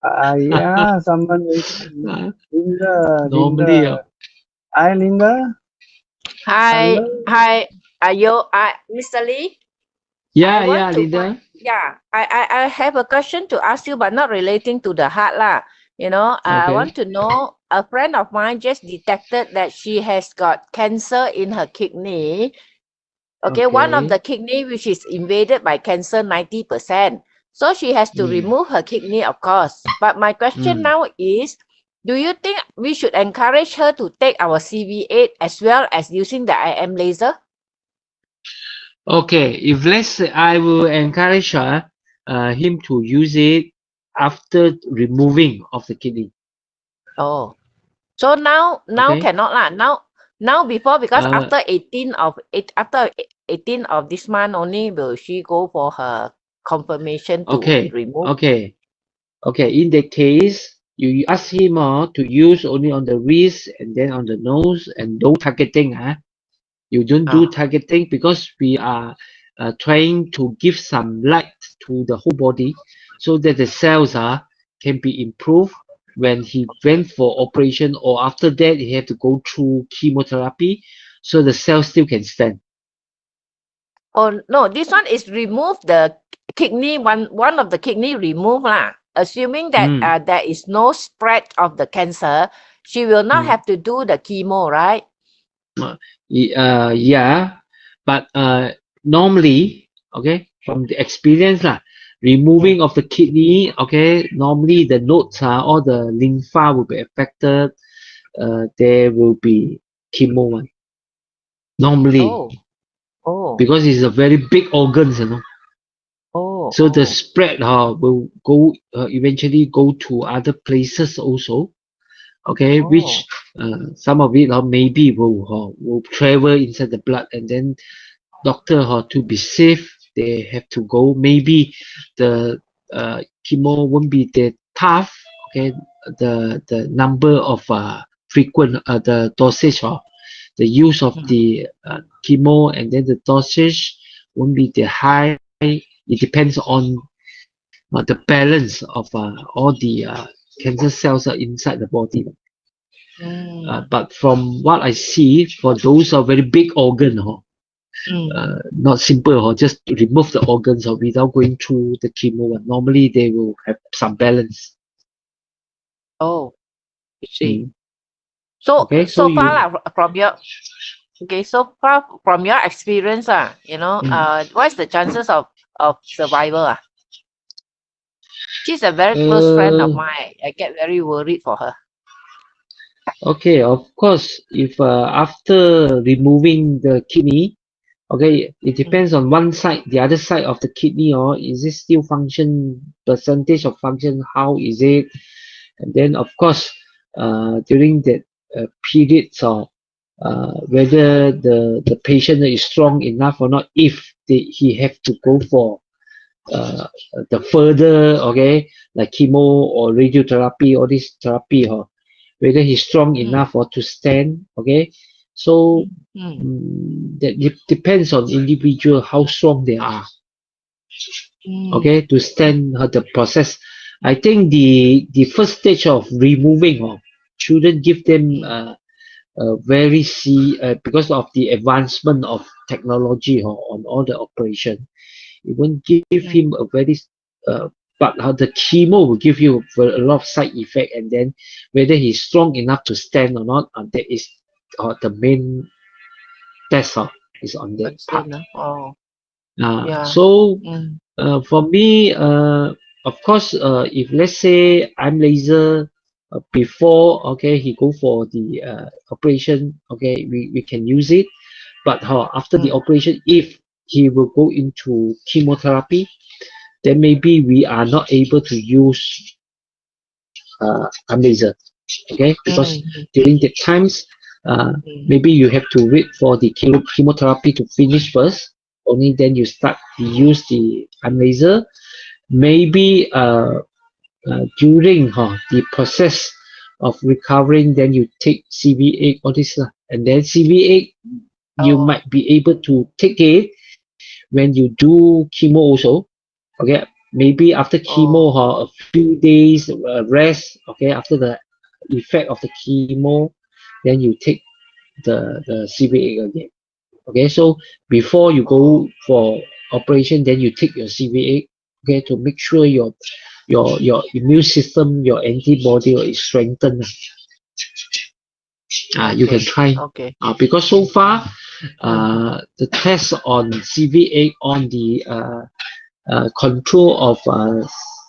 Yeah, someone Linda. Normally. Hi, Linda. Hi, Hello. hi. Are you, Mr. Lee? Yeah, want to Linda. I have a question to ask you, but not relating to the heart lah. I want to know, a friend of mine just detected that she has got cancer in her kidney. Okay, one of Okay. the kidney which is invaded by cancer 90%. So she has to remove her kidney, of course. But my question now is, do you think we should encourage her to take our CV8 as well as using the IM laser? Okay, if let's say I will encourage him to use it after removing of the kidney. Oh, so now Okay. cannot lah. Now before, because Uh, after 18 of this month only will she go for her confirmation to okay. remove. Okay. Okay. In that case, you ask him to use only on the wrist and then on the nose and no targeting. You don't do Ah. targeting because we are trying to give some light to the whole body so that the cells can be improved when he went for operation, or after that he had to go through chemotherapy so the cells still can stand. Oh no, this one is remove the kidney, one of the kidney remove lah. Assuming that there is no spread of the cancer, she will not have to do the chemo, right? Yeah, but normally, okay, from the experience removing of the kidney, okay, normally the nodes all the lympha will be affected. There will be chemo one. Normally, because it's a very big organs, you know. So the spread will go eventually go to other places also. Okay, which some of it maybe will travel inside the blood, and then doctor to be safe, they have to go. Maybe the chemo won't be that tough. Okay, the number of frequent the dosage the use of the chemo, and then the dosage won't be that high. It depends on the balance of all the cancer cells inside the body. But from what I see, for those very big organ, not simple, just to remove the organs without going through the chemo. Normally, they will have some balance. Oh, you see. So okay, so far from your experience, what's the chances of survival? She's a very close friend of mine. I get very worried for her. Okay, of course, if after removing the kidney, okay, it depends on one side, the other side of the kidney, or is it still function, percentage of function, how is it? And then of course, during that periods of whether the patient is strong enough or not, if he have to go for the further, okay, like chemo or radiotherapy or this therapy, whether he's strong enough or to stand, okay. So that depends on individual how strong they are, okay, to stand the process. I think the first stage of removing shouldn't give them very because of the advancement of technology on all the operation. It won't give him a very but the chemo will give you a lot of side effect, and then whether he's strong enough to stand or not, that is the main test is on that part. So for me, of course, if let's say I'm laser before, okay, he go for the operation, okay, we can use it. But after the operation, if he will go into chemotherapy, then maybe we are not able to use laser, okay, because during the times maybe you have to wait for the chemotherapy to finish first, only then you start to use the laser. Maybe during the process of recovering, then you take CV8 all this, and then CV8 you might be able to take it when you do chemo also, okay. Maybe after chemo a few days rest, okay, after the effect of the chemo, then you take the CV8 again, okay. So before you go for operation, then you take your CV8, okay, to make sure your immune system, your antibody is strengthened. You can try, because so far the test on CV8 on the control of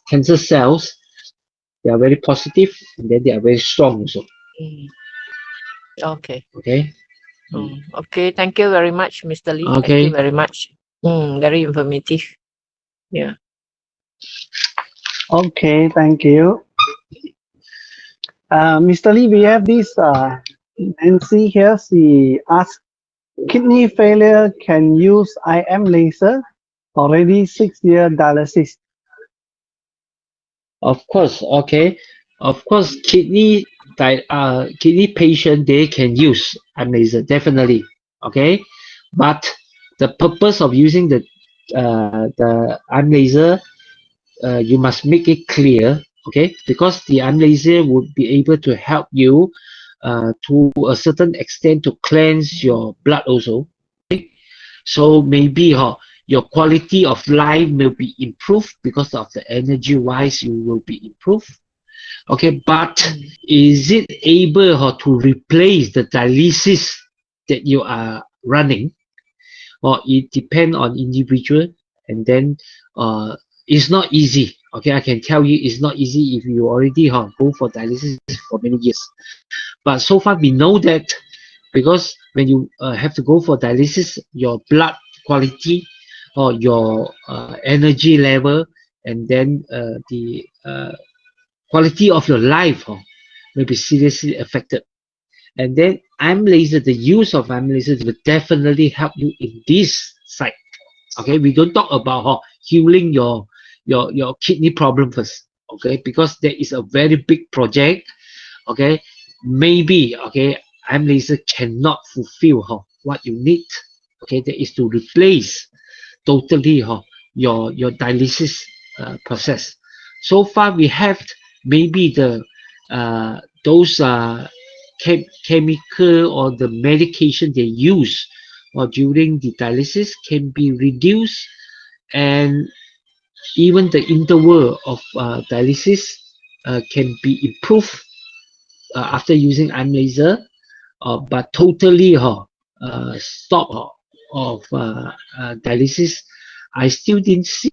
cancer cells, they are very positive, and then they are very strong also. Okay. Okay. Okay. Thank you very much, Mr. Lee. Thank Okay. you very much. Very informative. Yeah. Okay, thank you. Mr. Lee, we have this Nancy here. She asked, kidney failure can use IM laser, already 6-year dialysis. Of course, okay. Of course, kidney patient, they can use IM laser, definitely. Okay, but the purpose of using the IM laser, you must make it clear, okay? Because the IM laser would be able to help you to a certain extent to cleanse your blood also. Okay? So maybe your quality of life will be improved because of the energy wise you will be improved. Okay, but is it able to replace the dialysis that you are running? Or it depends on individual, and then it's not easy. Okay, I can tell you it's not easy if you already go for dialysis for many years. But so far we know that because when you have to go for dialysis, your blood quality or your energy level, and then the quality of your life may be seriously affected. And then IM laser, the use of IM laser will definitely help you in this side. Okay, we don't talk about healing your kidney problem first. Okay, because there is a very big project. Okay, maybe IM laser cannot fulfill what you need. Okay, that is to replace totally your dialysis process. So far we have maybe the those chemical or the medication they use or during the dialysis can be reduced, and even the interval of dialysis can be improved after using IM laser, but totally stop of dialysis, I still didn't see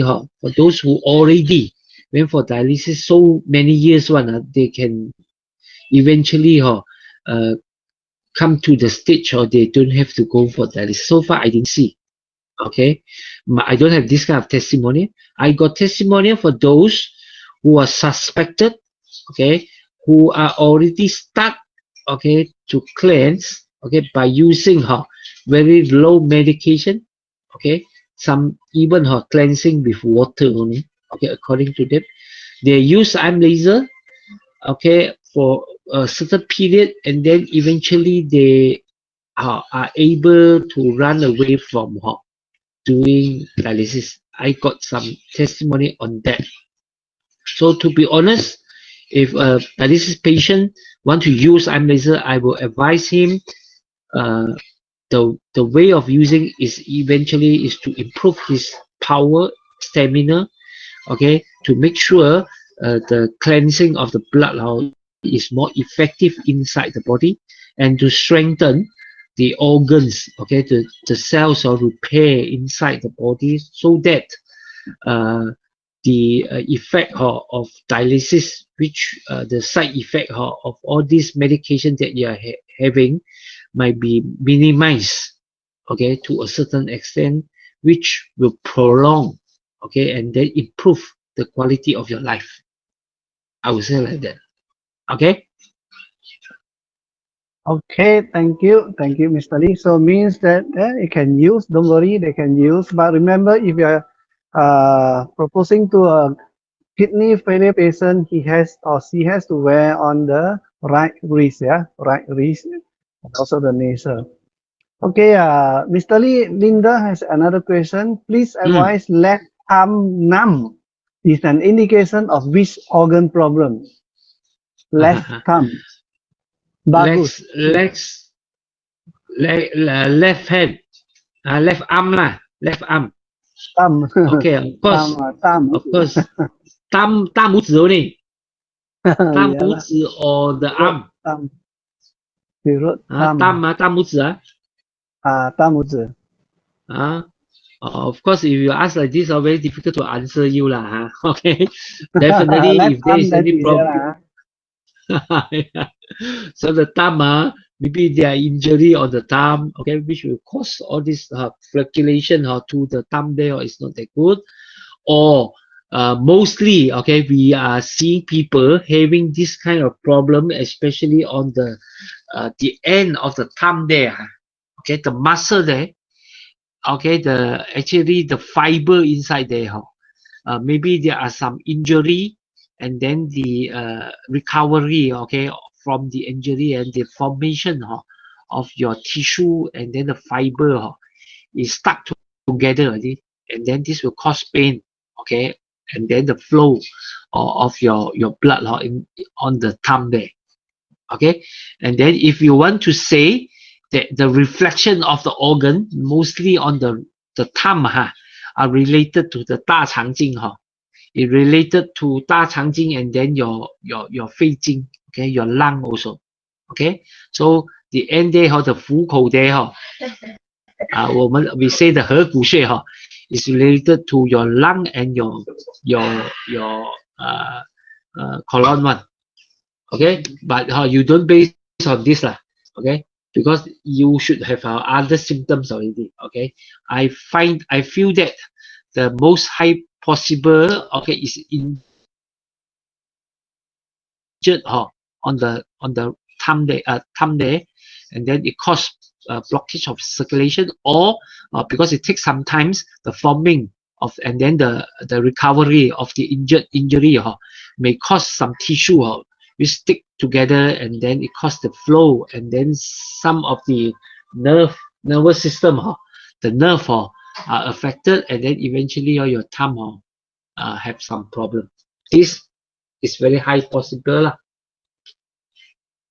for those who already went for dialysis so many years they can eventually come to the stage or they don't have to go for dialysis. So far I didn't see. Okay, I don't have this kind of testimony. I got testimonial for those who are suspected, okay, who are already start, okay, to cleanse, okay, by using very low medication, okay, some even cleansing with water only, okay, according to them. They use IM laser, okay, for a certain period, and then eventually they are able to run away from doing dialysis. I got some testimony on that. So to be honest, if a dialysis patient want to use IM laser, I will advise him the way of using is eventually is to improve his power, stamina, okay, to make sure the cleansing of the blood is more effective inside the body, and to strengthen the organs, okay, the cells of repair inside the body, so that the effect of dialysis, which the side effect of all these medications that you are having might be minimized, okay, to a certain extent, which will prolong, okay, and then improve the quality of your life. I would say like that. Okay. Okay, thank you, Mr. Lee. So means that you can use. Don't worry, they can use. But remember, if you are proposing to a kidney failure patient, he has or she has to wear on the right wrist, right wrist, and also the nasal. Okay, Mr. Lee, Linda has another question. Please advise left arm numb is an indication of which organ problem? Left thumb. Bagus. Left hand, left arm lah, left arm. Thumb. Okay, of course. Thumb. Of course. 大拇指 only. 大拇指 or the arm. Thumb. Thumb. 大拇指啊。大拇指。 Of course, if you ask like this, it's very difficult to answer you lah. Okay, definitely Left if there arm is then any easier problem. lah. So the thumb, maybe there are injury on the thumb, okay, which will cause all this flocculation to the thumb there is not that good. Or mostly, okay, we are seeing people having this kind of problem, especially on the end of the thumb there. Okay, the muscle there. Okay, actually the fiber inside there. Maybe there are some injury, and then the recovery, okay, from the injury and the formation of your tissue, and then the fiber is stuck together, and then this will cause pain, okay, and then the flow of your blood on the thumb there, okay. And then if you want to say that the reflection of the organ mostly on the thumb are related to the 大肠经 it related to 大肠经 and then your 肺经, okay, your lung also, okay. So the end there the 虎口 there we say the 合谷穴 is related to your lung and your colon one, okay. But you don't base on this lah, okay, because you should have other symptoms already, okay. I feel that the most high possible, okay, is injured on the thumb there, and then it causes blockage of circulation, or because it takes some times the forming of and then the recovery of the injury may cause some tissue which stick together, and then it causes the flow, and then some of the nervous system the nerve are affected, and then eventually your thumb have some problem. This is very high possible lah.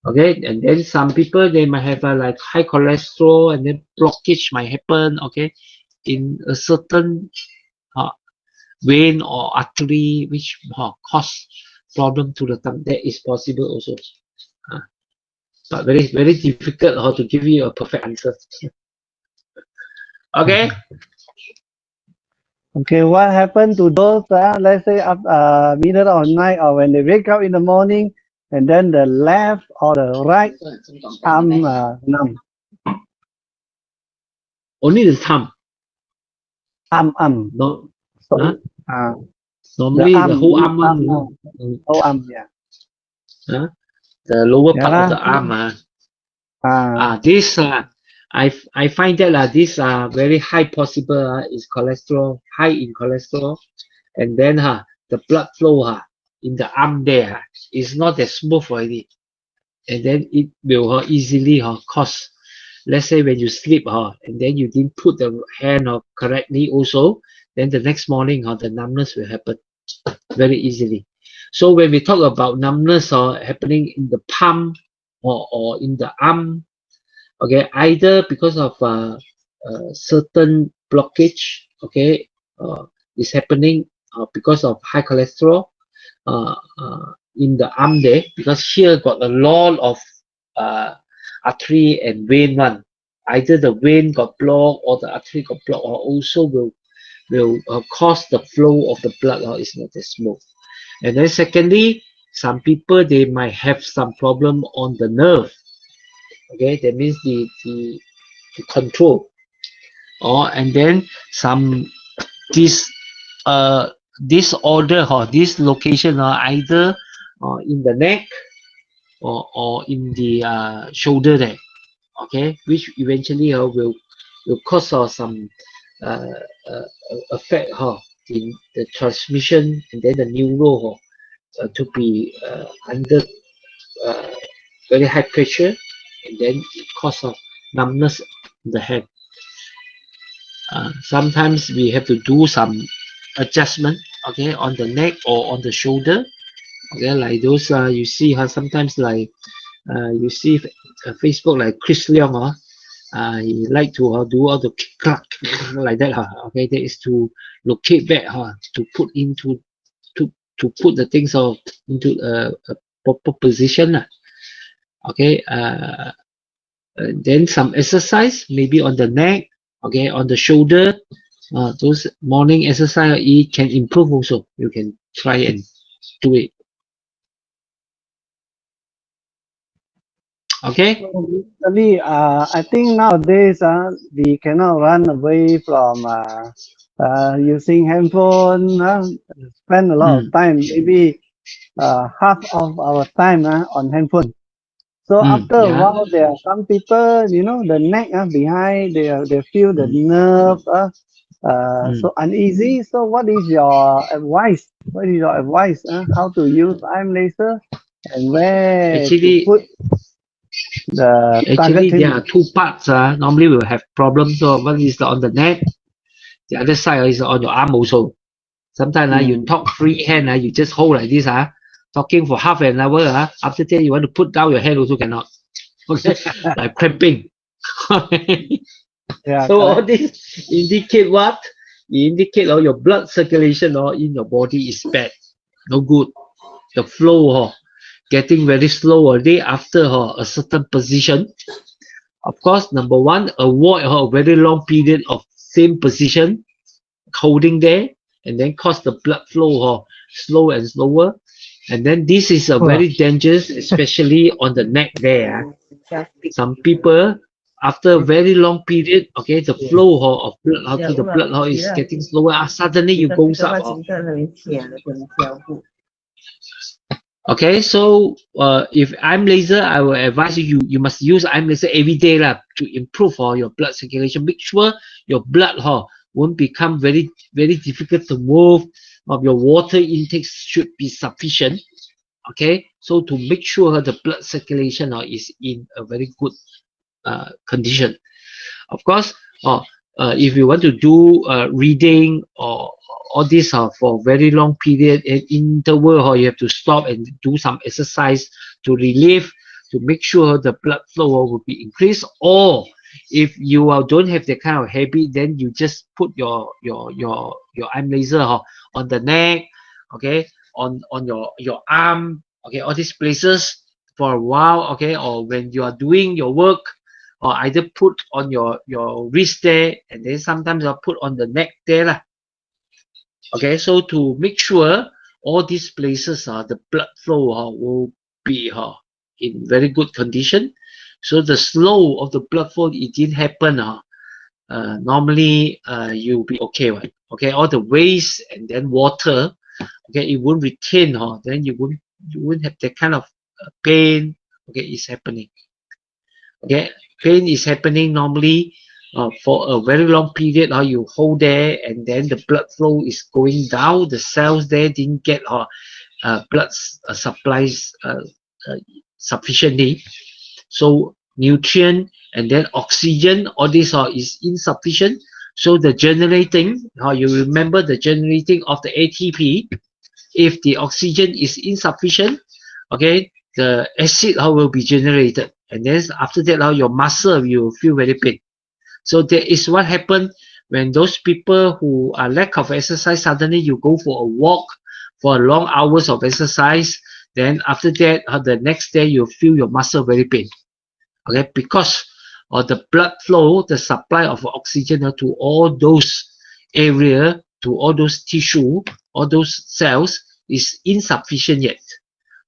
Okay, and then some people they might have like high cholesterol, and then blockage might happen, okay, in a certain vein or artery which cause problem to the thumb. That is possible also, but very difficult to give you a perfect answer. Okay. Okay, what happened to those, let's say, middle of night or when they wake up in the morning, and then the left or the right arm numb? Only the thumb. Arm. No. So, Normally the whole arm. Whole arm, yeah. The lower part of the arm. This I find that this very high possible is cholesterol, high in cholesterol, and then the blood flow in the arm there is not as smooth already, and then it will easily cause, let's say when you sleep and then you didn't put the hand correctly also, then the next morning the numbness will happen very easily. So when we talk about numbness happening in the palm or in the arm, okay, either because of certain blockage, okay, is happening because of high cholesterol in the arm there, because here got a lot of artery and vein one. Either the vein got blocked or the artery got blocked, or also will cause the flow of the blood is not as smooth. And then secondly, some people they might have some problem on the nerve. Okay, that means the control, and then some disorder this location either in the neck or in the shoulder there, okay, which eventually will cause some effect in the transmission, and then the neuro to be under very high pressure, and then it causes numbness in the hand. Sometimes we have to do some adjustment, okay, on the neck or on the shoulder, okay, like those you see sometimes like you see Facebook like Chris Leong he like to do all the click like that okay, that is to locate back to put into to put the things into a proper position okay. Then some exercise, maybe on the neck, okay, on the shoulder. Those morning exercise, it can improve also. You can try and do it. Okay. Basically, I think nowadays we cannot run away from using handphone. Spend a lot of time, maybe half of our time on handphone. So after a Yeah. while, there are some people, the neck behind, they feel the nerve so uneasy. So what is your advice? What is your advice? How to use IM laser and where to Actually, put the Actually, there are targeting? two parts. Normally, we'll have problems. So one is on the neck, the other side is on your arm also. Sometimes you talk freehand, you just hold like this. Talking for half an hour. After that, you want to put down your hand also cannot. Okay, like cramping. Yeah, So all correct. this indicate what? It indicate your blood circulation in your body is bad, no good. The flow getting very slow already after a certain position. Of course, number one, avoid a very long period of same position, holding there, and then cause the blood flow slow and slower. And then this is a very dangerous, especially on the neck there. Some people, after a very long period, okay, the flow of blood to the blood is getting slower. Suddenly you goes up. Okay, so if I'm laser, I will advise you must use I'm laser every day to improve your blood circulation. Make sure your blood won't become very difficult to move. Your water intake should be sufficient. Okay, so to make sure the blood circulation is in a very good condition. Of course, if you want to do reading or all this for very long period and interval, you have to stop and do some exercise to relieve, to make sure the blood flow will be increased. Or if you don't have that kind of habit, then you just put your arm laser on the neck, okay, on your arm, okay, all these places for a while, okay, or when you are doing your work, or either put on your wrist there, and then sometimes I'll put on the neck there lah. Okay, so to make sure all these places the blood flow will be in very good condition. So the slow of the blood flow, it didn't happen normally you'll be okay, right? Okay, all the waste and then water, okay, it won't retain, then you won't have that kind of pain, okay, is happening. Okay, pain is happening normally for a very long period. You hold there, and then the blood flow is going down. The cells there didn't get blood supplies sufficiently. So nutrient and then oxygen, all this is insufficient. So the generating, you remember the generating of the ATP. If the oxygen is insufficient, okay, the acid will be generated, and then after that your muscle you feel very pain. So that is what happened when those people who are lack of exercise, suddenly you go for a walk for long hours of exercise, then after that the next day you feel your muscle very pain, okay, because of the blood flow, the supply of oxygen to all those area, to all those tissue, all those cells is insufficient yet.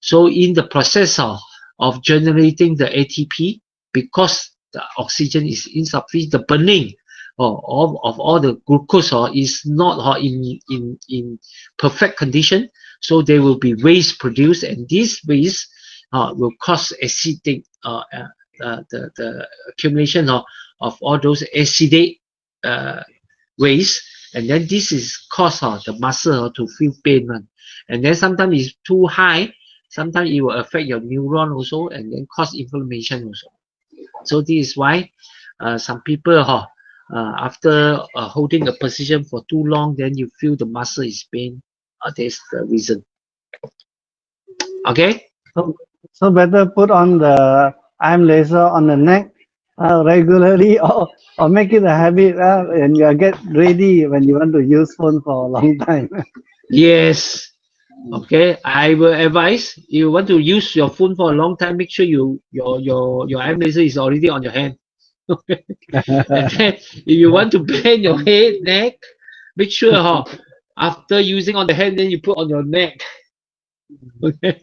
So in the process of generating the ATP, because the oxygen is insufficient, the burning of all the glucose is not in perfect condition. So there will be waste produced, and this waste will cause acidic the accumulation of all those acidic waste, and then this is cause the muscle to feel pain, and then sometimes it's too high. Sometimes it will affect your neuron also, and then cause inflammation also. So this is why some people after holding a position for too long, then you feel the muscle is pain. That's the reason. Okay. So better put on the IM laser on the neck regularly, or make it a habit and you get ready when you want to use phone for a long time. Yes. Okay, I will advise you want to use your phone for a long time. Make sure your eye laser is already on your hand. Okay, and then if you want to bend your head neck, make sure after using on the hand, then you put on your neck. Okay,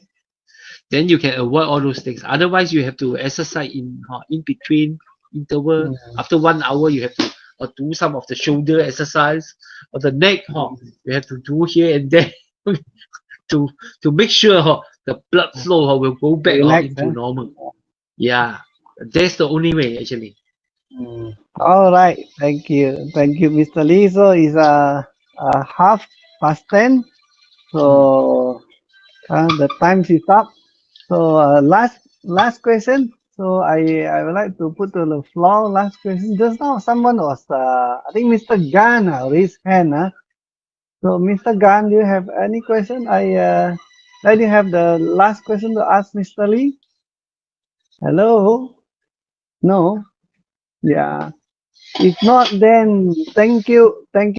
then you can avoid all those things. Otherwise, you have to exercise in between interval. After 1 hour, you have to do some of the shoulder exercise or the neck. You have to do here and there. to make sure the blood flow will go back Relax, into normal. Yeah, that's the only way actually. All right, thank you, Mr. Lee. So it's 10:30. So the time is up. So last question. So I would like to put to the floor last question. Just now someone was I think Mr. Gan raised hand. So Mr. Gan, do you have any question? I you have the last question to ask Mr. Lee. Hello. No. Yeah. If not, then thank you.